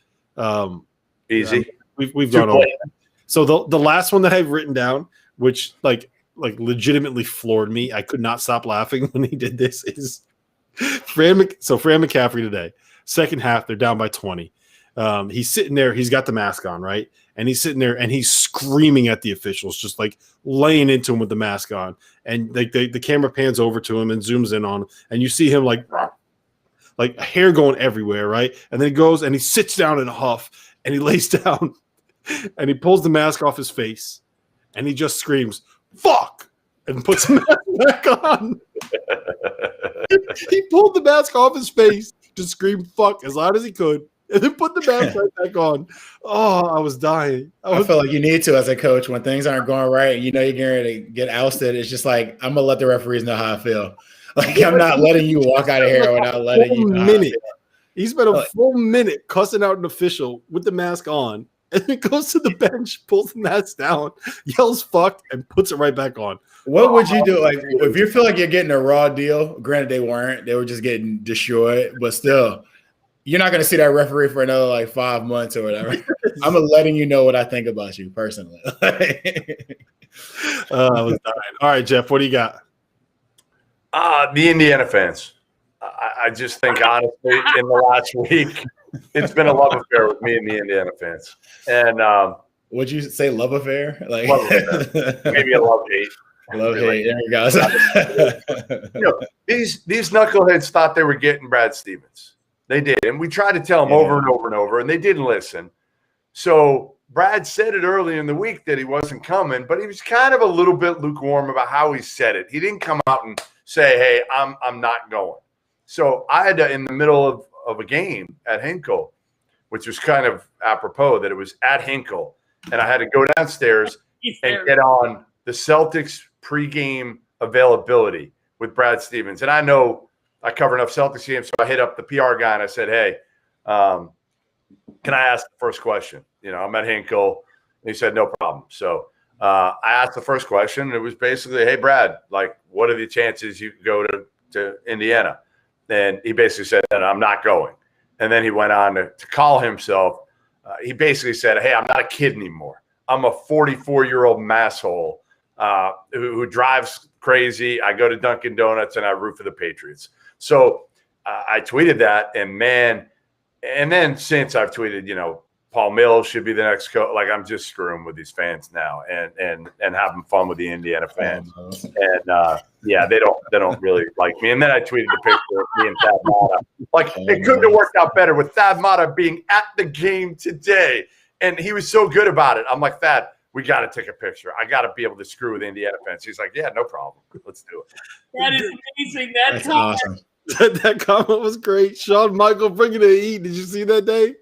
easy. We've gone over. So the last one that I've written down, which like legitimately floored me, I could not stop laughing when he did this, is Fran McCaffrey today. Second half, they're down by 20. He's sitting there. He's got the mask on, right? And he's sitting there and he's screaming at the officials, just like laying into him with the mask on. And the camera pans over to him and zooms in on him. And you see him like hair going everywhere, right? And then he goes and he sits down in a huff and he lays down and he pulls the mask off his face and he just screams, "Fuck!" and puts the mask back on. He pulled the mask off his face to scream "fuck" as loud as he could. And then put the mask right back on. Oh, I was dying. I feel like you need to as a coach when things aren't going right and you know you're going to get ousted. It's just like, I'm going to let the referees know how I feel. Like, I'm not letting you walk out of here without letting you know. He spent a full minute cussing out an official with the mask on. And then goes to the bench, pulls the mask down, yells "fuck," and puts it right back on. What would you do? Like, if you feel like you're getting a raw deal, granted they weren't. They were just getting destroyed. But still, you're not going to see that referee for another like 5 months or whatever. I'm letting you know what I think about you personally. I was dying. All right, Jeff, what do you got? The Indiana fans. I just think, honestly, in the last week, it's been a love affair with me and the Indiana fans. And would you say love affair? Like love affair. Maybe a love hate. Love hate. There we go. These knuckleheads thought they were getting Brad Stevens. They did. And we tried to tell them over and over and over, and they didn't listen. So Brad said it early in the week that he wasn't coming, but he was kind of a little bit lukewarm about how he said it. He didn't come out and say, hey, I'm not going. So I had to, in the middle of a game at Hinkle, which was kind of apropos that it was at Hinkle, and I had to go downstairs and get on the Celtics pregame availability with Brad Stevens. And I know I cover enough Celtics games, so I hit up the PR guy and I said, hey, can I ask the first question? I'm at Hinkle. And he said, no problem. So I asked the first question, and it was basically, hey, Brad, like, what are the chances you go to Indiana? And he basically said that I'm not going. And then he went on to call himself. He basically said, hey, I'm not a kid anymore. I'm a 44-year-old masshole who drives crazy. I go to Dunkin' Donuts and I root for the Patriots. So I tweeted that, and man, and then since I've tweeted, Paul Mills should be the next coach. Like, I'm just screwing with these fans now and having fun with the Indiana fans. And they don't really like me. And then I tweeted the picture of me and Thad Matta. Like, it couldn't have worked out better with Thad Matta being at the game today. And he was so good about it. I'm like, Thad, we got to take a picture. I got to be able to screw with Indiana fans. He's like, yeah, no problem. Let's do it. That is amazing. That's awesome. That comment was great. Shawn Michael bringing the heat. Did you see that day?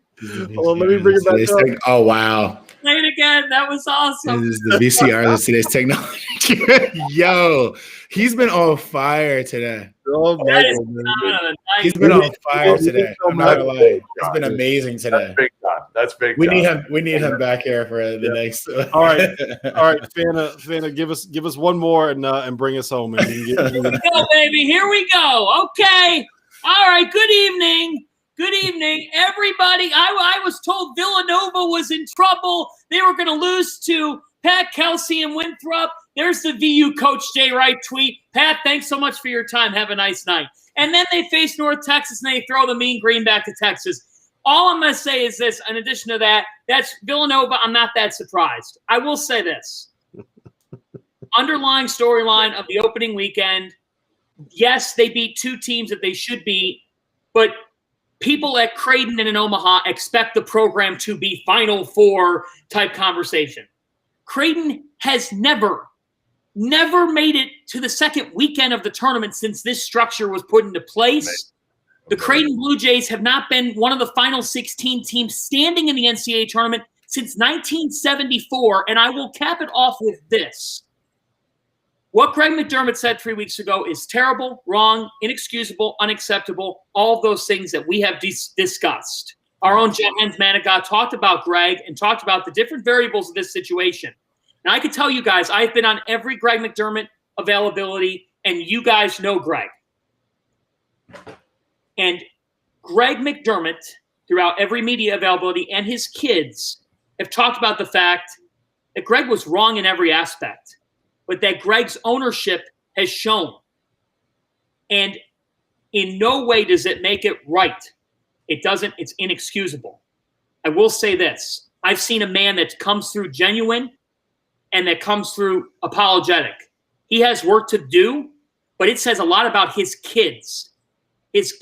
Hold on, let me bring it back up. Oh, wow. Play it again. That was awesome. This is the VCR of today's technology. Yo, he's been on fire today. Oh, Michael, man. He's been on fire today. I'm not gonna lie. It's been amazing today. That's big time. We need him back here for the next. All right, Fana, give us one more and bring us home. And Here we go, baby. Here we go. Okay. All right. Good evening. Good evening, everybody. I was told Villanova was in trouble. They were going to lose to Pat Kelsey and Winthrop. There's the VU Coach Jay Wright tweet. Pat, thanks so much for your time. Have a nice night. And then they face North Texas, and they throw the Mean Green back to Texas. All I'm going to say is this, in addition to that, that's Villanova. I'm not that surprised. I will say this. Underlying storyline of the opening weekend, yes, they beat two teams that they should beat, but people at Creighton and in Omaha expect the program to be Final Four type conversation. Creighton has never made it to the second weekend of the tournament since this structure was put into place. The Creighton Blue Jays have not been one of the final 16 teams standing in the NCAA tournament since 1974, and I will cap it off with this. What Greg McDermott said 3 weeks ago is terrible, wrong, inexcusable, unacceptable, all of those things that we have discussed. Our own Jens Manigat talked about Greg and talked about the different variables of this situation. Now, I can tell you guys, I've been on every Greg McDermott availability, and you guys know Greg. And Greg McDermott, throughout every media availability, and his kids have talked about the fact that Greg was wrong in every aspect, but that Greg's ownership has shown. And in no way does it make it right. It doesn't. It's inexcusable. I will say this. I've seen a man that comes through genuine and that comes through apologetic. He has work to do, but it says a lot about his kids, his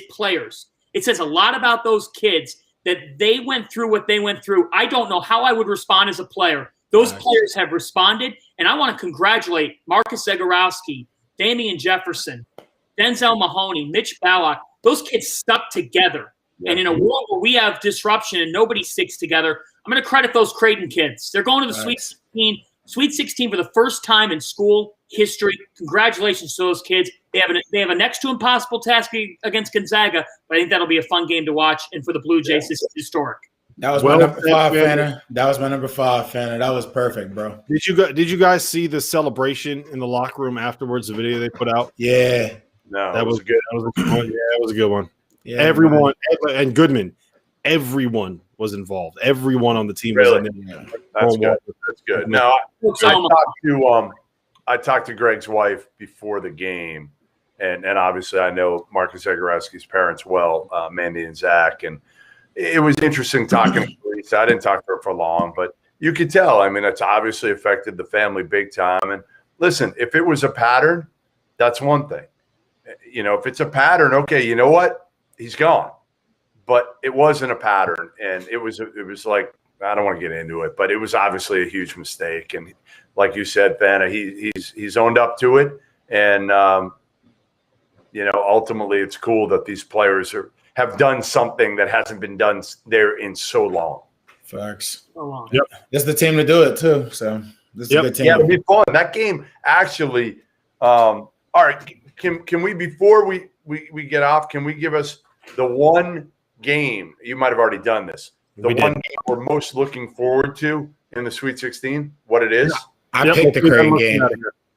players. It says a lot about those kids that they went through what they went through. I don't know how I would respond as a player. Those players have responded, and I want to congratulate Marcus Zagorowski, Damian Jefferson, Denzel Mahoney, Mitch Ballock. Those kids stuck together. Yeah. And in a world where we have disruption and nobody sticks together, I'm going to credit those Creighton kids. They're going to the Sweet 16 for the first time in school history. Congratulations to those kids. They have a next to impossible task against Gonzaga, but I think that'll be a fun game to watch. And for the Blue Jays, this is historic. That was my number 5, Fana. That was my number 5, Fana. That was perfect, bro. Did you guys see the celebration in the locker room afterwards? The video they put out. Yeah, no, that was good. That was a good one. Yeah, that was a good one. Yeah, everyone and Goodman, everyone was involved. Everyone on the team really? was in there. That's good. That's good. No, I talked to Greg's wife before the game, and obviously I know Marcus Zagorowski's parents well, Mandy and Zach, and it was interesting talking to Lisa. I didn't talk to her for long, but you could tell. I mean, it's obviously affected the family big time. And listen, if it was a pattern, that's one thing. If it's a pattern, okay, you know what? He's gone. But it wasn't a pattern, and it was like, I don't want to get into it, but it was obviously a huge mistake. And like you said, Fanta, he's owned up to it, and ultimately, it's cool that these players have done something that hasn't been done there in so long. Facts. So long. Yep. This is the team to do it too. So this is a good team. Yeah, it'll be fun. That game actually. All right, can we, before we get off, can we give us the one game? You might have already done this. The one game we're most looking forward to in the Sweet 16. What it is? I picked the Creighton game.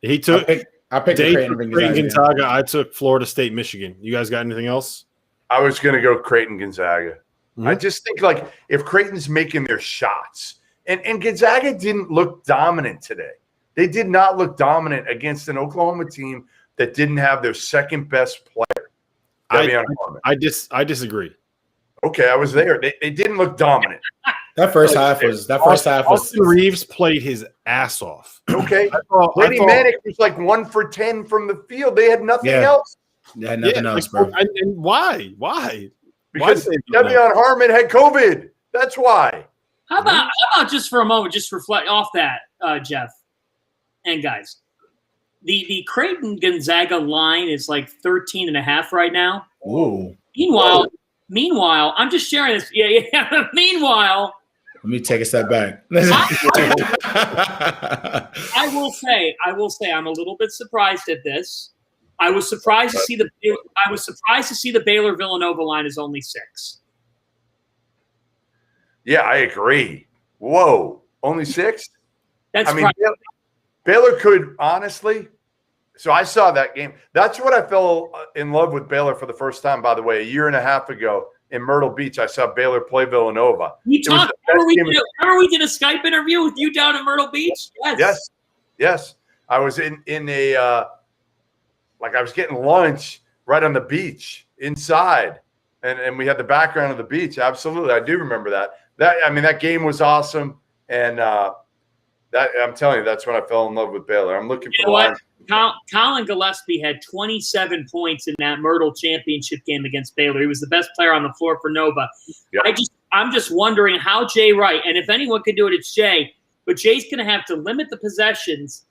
He took. I picked the Creighton Gonzaga. I took Florida State, Michigan. You guys got anything else? I was going to go Creighton Gonzaga. Mm-hmm. I just think, like, if Creighton's making their shots, and Gonzaga didn't look dominant today. They did not look dominant against an Oklahoma team that didn't have their second best player. I disagree. Okay, I was there. They didn't look dominant. That first half was. Austin Reeves played his ass off. Okay, Brady Manick was like 1 for 10 from the field. They had nothing else. They had nothing else, bro. And why? Why? Because Devion Harmon had COVID. That's why. How about just for a moment, just reflect off that, Jeff and guys. The Creighton Gonzaga line is like 13.5 right now. Ooh. Meanwhile, I'm just sharing this. Yeah. Meanwhile, let me take a step back. I will say, I'm a little bit surprised at this. I was surprised to see the Baylor Villanova line is only 6. Yeah, I agree. Whoa, only 6? That's Baylor could honestly. So I saw that game. That's what I fell in love with Baylor for the first time, by the way. A year and a half ago in Myrtle Beach, I saw Baylor play Villanova. Remember we did a Skype interview with you down in Myrtle Beach? Yes. I was in a I was getting lunch right on the beach inside, and we had the background of the beach. Absolutely, I do remember that. That game was awesome, and that I'm telling you, that's when I fell in love with Baylor. I'm looking for lines. Colin Gillespie had 27 points in that Myrtle championship game against Baylor. He was the best player on the floor for Nova. Yep. I'm just wondering how Jay Wright, and if anyone can do it, it's Jay. But Jay's going to have to limit the possessions.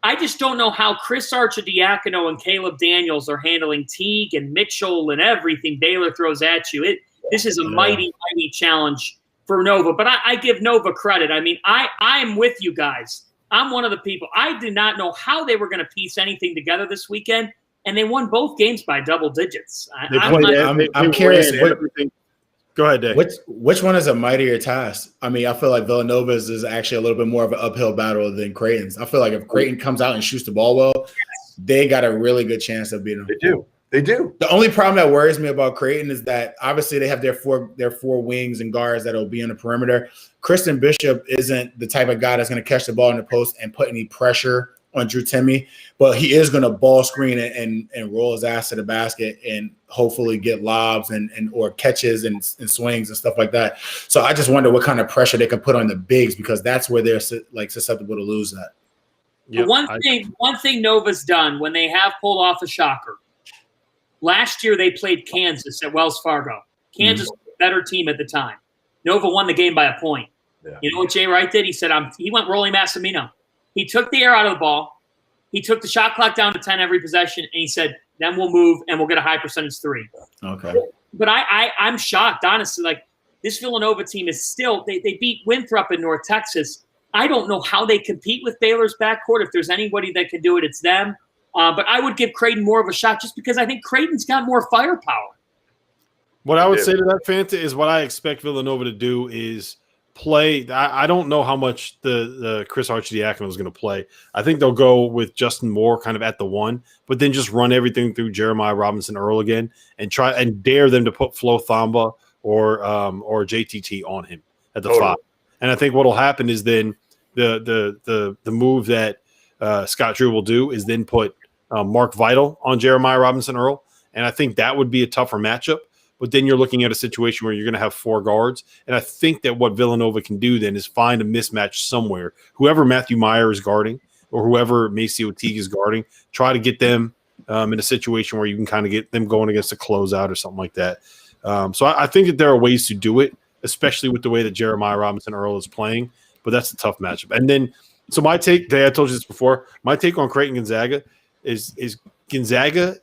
I just don't know how Chris Arcidiacono and Caleb Daniels are handling Teague and Mitchell and everything Baylor throws at you. This is a mighty, mighty challenge for Nova. But I give Nova credit. I mean, I'm with you guys. I'm one of the people. I did not know how they were going to piece anything together this weekend, and they won both games by double digits. I'm curious. Go ahead, Dave. Which one is a mightier task? I mean, I feel like Villanova's is actually a little bit more of an uphill battle than Creighton's. I feel like if Creighton comes out and shoots the ball well, they got a really good chance of beating them. They do. The only problem that worries me about Creighton is that obviously they have their four wings and guards that will be on the perimeter. Kristen Bishop isn't the type of guy that's going to catch the ball in the post and put any pressure on Drew Timme, but he is going to ball screen and roll his ass to the basket and hopefully get lobs and or catches and swings and stuff like that. So I just wonder what kind of pressure they can put on the bigs, because that's where they're susceptible to lose that. Yep. One thing Nova's done when they have pulled off a shocker. Last year they played Kansas at Wells Fargo. Kansas was a better team at the time. Nova won the game by a point. Yeah. You know what Jay Wright did? He said, he went Rolling Massimino. He took the air out of the ball. He took the shot clock down to 10 every possession, and he said, then we'll move and we'll get a high percentage 3. Okay. But I'm shocked, honestly. Like, this Villanova team is still – they beat Winthrop in North Texas. I don't know how they compete with Baylor's backcourt. If there's anybody that can do it, it's them. But I would give Creighton more of a shot just because I think Creighton's got more firepower. What I would say to that, Fanta, is what I expect Villanova to do is play. I don't know how much the Chris Arcidiacono is going to play. I think they'll go with Justin Moore kind of at the 1, but then just run everything through Jeremiah Robinson Earl again and try and dare them to put Flo Thamba or JTT on him at the 5. And I think what will happen is then the move that Scott Drew will do is then put Mark Vital on Jeremiah Robinson Earl, and I think that would be a tougher matchup. But then you're looking at a situation where you're going to have 4 guards. And I think that what Villanova can do then is find a mismatch somewhere. Whoever Matthew Meyer is guarding, or whoever Maceo Teague is guarding. Try to get them in a situation where you can kind of get them going against a closeout or something like that. So I think that there are ways to do it, especially with the way that Jeremiah Robinson-Earl is playing. But that's a tough matchup. And then, so my take, Day, I told you this before, my take on Creighton Gonzaga is Gonzaga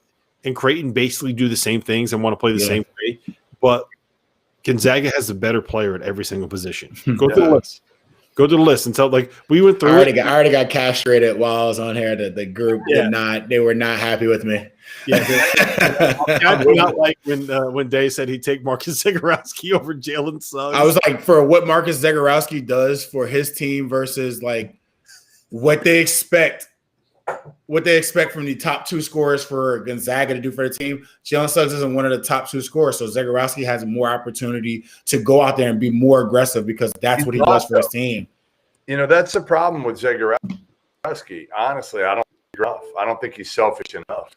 and Creighton basically do the same things and want to play the same way, but Gonzaga has a better player at every single position. Go to the list. Go to the list and tell, like, we went through. I already got castrated while I was on here. The group they were not happy with me. Yeah, I did not like when Day said he'd take Marcus Zagorowski over Jalen Suggs. I was like, for what Marcus Zagorowski does for his team versus like what they expect from the top two scorers for Gonzaga to do for the team. Jalen Suggs isn't one of the top two scorers, so Zagorowski has more opportunity to go out there and be more aggressive because that's what he does for his team. You know, that's the problem with Zagorowski. Honestly, I don't think he's selfish enough.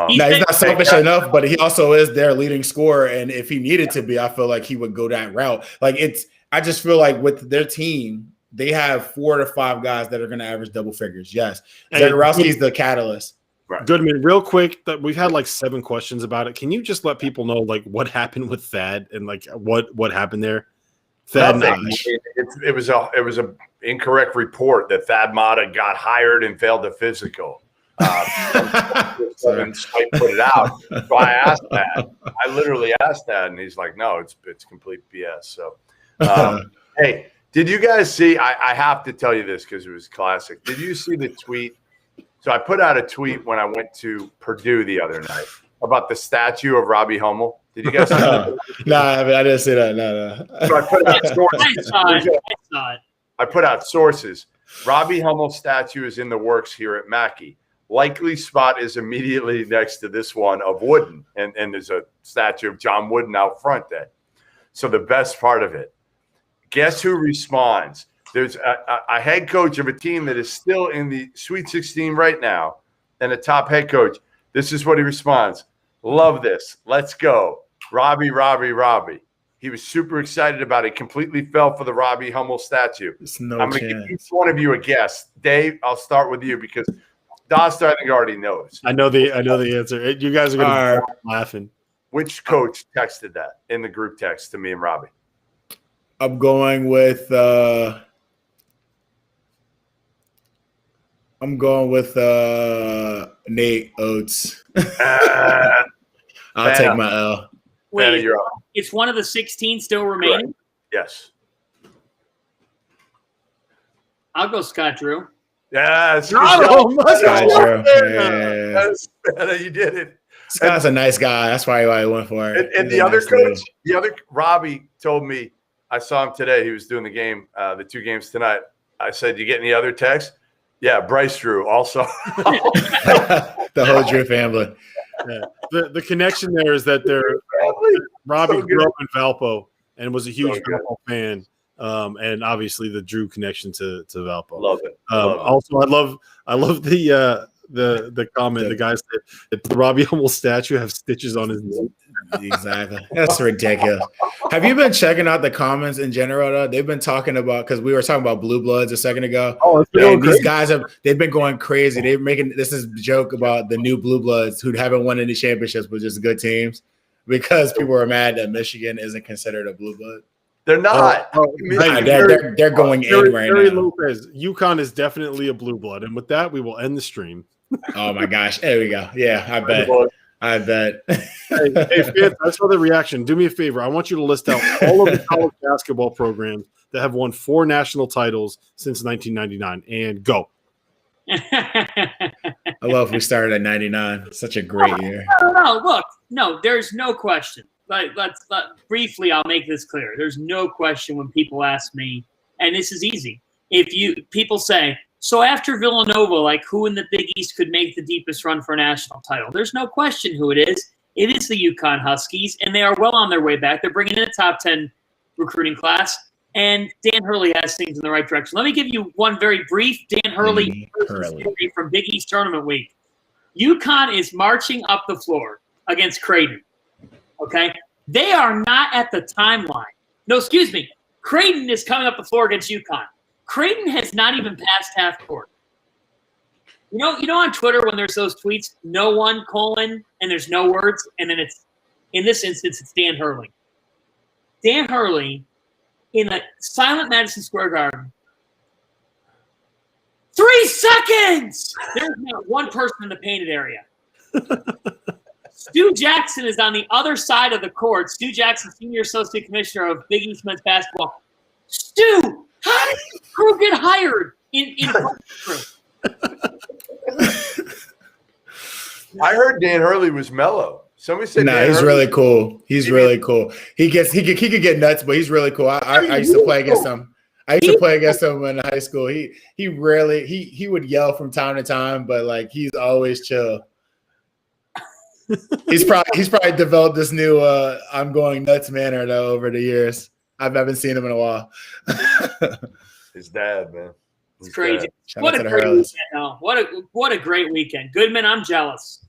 He's not selfish enough, but he also is their leading scorer. And if he needed to be, I feel like he would go that route. I just feel like with their team, they have 4 to 5 guys that are going to average double figures. Yes. Zagorowski's the catalyst. Right. Goodman, real quick, that we've had like 7 questions about it. Can you just let people know like what happened with Thad and like what happened there? Thad it was a incorrect report that Thad Matta got hired and failed the physical. And put it out. So I asked that. I literally asked that, and he's like, "No, it's complete BS." So, hey, did you guys see? I have to tell you this because it was classic. Did you see the tweet? So I put out a tweet when I went to Purdue the other night about the statue of Robbie Hummel. Did you guys see that? No, I didn't see that. No. So I put out sources. I put out sources. Robbie Hummel's statue is in the works here at Mackey. Likely spot is immediately next to this one of Wooden, and there's a statue of John Wooden out front there. So the best part of it, guess who responds? There's a head coach of a team that is still in the Sweet 16 right now, and a top head coach. This is what he responds. Love this. Let's go. Robbie. He was super excited about it. Completely fell for the Robbie Hummel statue. I'm going to give each one of you a guess. Dave, I'll start with you because Dauster, I think, already knows. I know the answer. You guys are going to be laughing. Which coach texted that in the group text to me and Robbie? I'm going with Nate Oates. I'll take my L. Wait, it's one of the 16 still remaining? Correct. Yes. I'll go Scott Drew. Yeah, Scott Drew. You did it. Scott's a nice guy. That's why I went for it. And the other coach, Robbie told me, I saw him today. He was doing the game, the 2 games tonight. I said, "You get any other texts?" Yeah, Bryce Drew also. The whole Drew family. Yeah. The connection there is that Robbie grew up in Valpo and was a huge Valpo fan. And obviously the Drew connection to Valpo. Love it. Also, I love the comment. The guy said that the Robbie Hummel statue has stitches on his knee. Exactly. That's ridiculous. Have you been checking out the comments in general, though? They've been talking about, because we were talking about Blue Bloods a second ago. Oh, these guys they've been going crazy. They're making this is a joke about the new Blue Bloods who haven't won any championships but just good teams, because people are mad that Michigan isn't considered a Blue Blood. They're not. They're going in right now. Lopez, UConn is definitely a Blue Blood, and with that, we will end the stream. Oh my gosh! There we go. Yeah, I bet. Hey, Fitz, that's for the reaction. Do me a favor. I want you to list out all of the college basketball programs that have won 4 national titles since 1999, and go. I love if we started at 99. Such a great year. No, there's no question. Let's briefly, I'll make this clear. There's no question when people ask me, and this is easy. People say, so after Villanova, like who in the Big East could make the deepest run for a national title? There's no question who it is. It is the UConn Huskies, and they are well on their way back. They're bringing in a top 10 recruiting class, and Dan Hurley has things in the right direction. Let me give you one very brief Dan Hurley story from Big East Tournament Week. UConn is marching up the floor against Creighton. Okay? They are not at the timeline. No, excuse me. Creighton is coming up the floor against UConn. Creighton has not even passed half court. You know on Twitter when there's those tweets, no one, colon, and there's no words, and then it's, in this instance, it's Dan Hurley. Dan Hurley in a silent Madison Square Garden. 3 seconds! There's not one person in the painted area. Stu Jackson is on the other side of the court. Stu Jackson, Senior Associate Commissioner of Big East Men's Basketball. Stu, how did this crew get hired in crew? I heard Dan Hurley was mellow. Somebody said, "Nah, he's really cool. He's really cool. He could get nuts, but he's really cool. I used to play against him. I used to play against him in high school. He would yell from time to time, but like he's always chill. He's probably developed this new I'm going nuts manner though over the years. I haven't seen him in a while. His dad, man. It's crazy. What a great weekend, though. What a great weekend. Goodman, I'm jealous.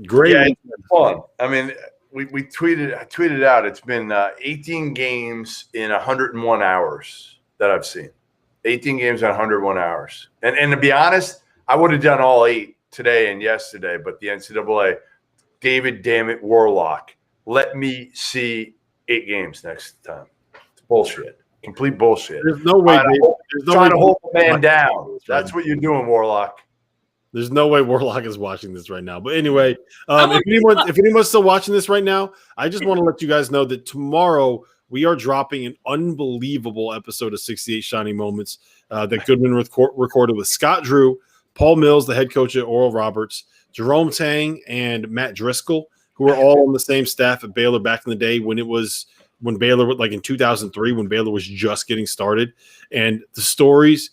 Great. Yeah, it's fun. I mean, I tweeted out. It's been 18 games in 101 hours that I've seen. 18 games in 101 hours. And to be honest, I would have done all 8 today and yesterday, but the NCAA, David, damn it, Warlock, let me see 8 games next time. It's bullshit. Complete bullshit. There's no way. Trying to hold the man down. That's what you're doing, Warlock. There's no way Warlock is watching this right now. But anyway, if anyone's still watching this right now, I just want to let you guys know that tomorrow we are dropping an unbelievable episode of 68 Shining Moments that Goodman recorded with Scott Drew, Paul Mills, the head coach at Oral Roberts, Jerome Tang, and Matt Driscoll, who were all on the same staff at Baylor back in the day when Baylor, like in 2003, when Baylor was just getting started. And the stories,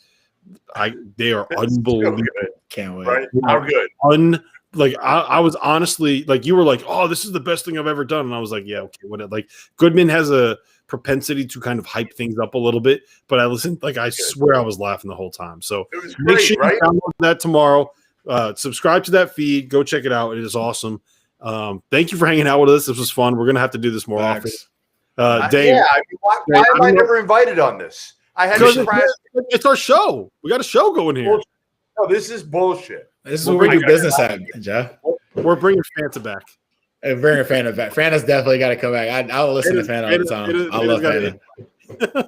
they are unbelievable. Can't wait. Right? How good? I was honestly, like, you were like, oh, this is the best thing I've ever done. And I was like, yeah, okay. Like, Goodman has a propensity to kind of hype things up a little bit, but I listened, like, I swear I was laughing the whole time. So it was make great, sure right? you download that tomorrow. Subscribe to that feed. Go check it out. It is awesome. Thank you for hanging out with us. This was fun. We're going to have to do this more often. Dave, yeah, I mean, why am I never invited on this? I had to crash. It's our show. We got a show going here. No, this is bullshit. This is where we do business at, Jeff. We're bringing Fanta back. Bringing Fanta back. Fanta's definitely got to come back. I'll listen to Fanta all the time. I love Fanta.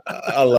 I love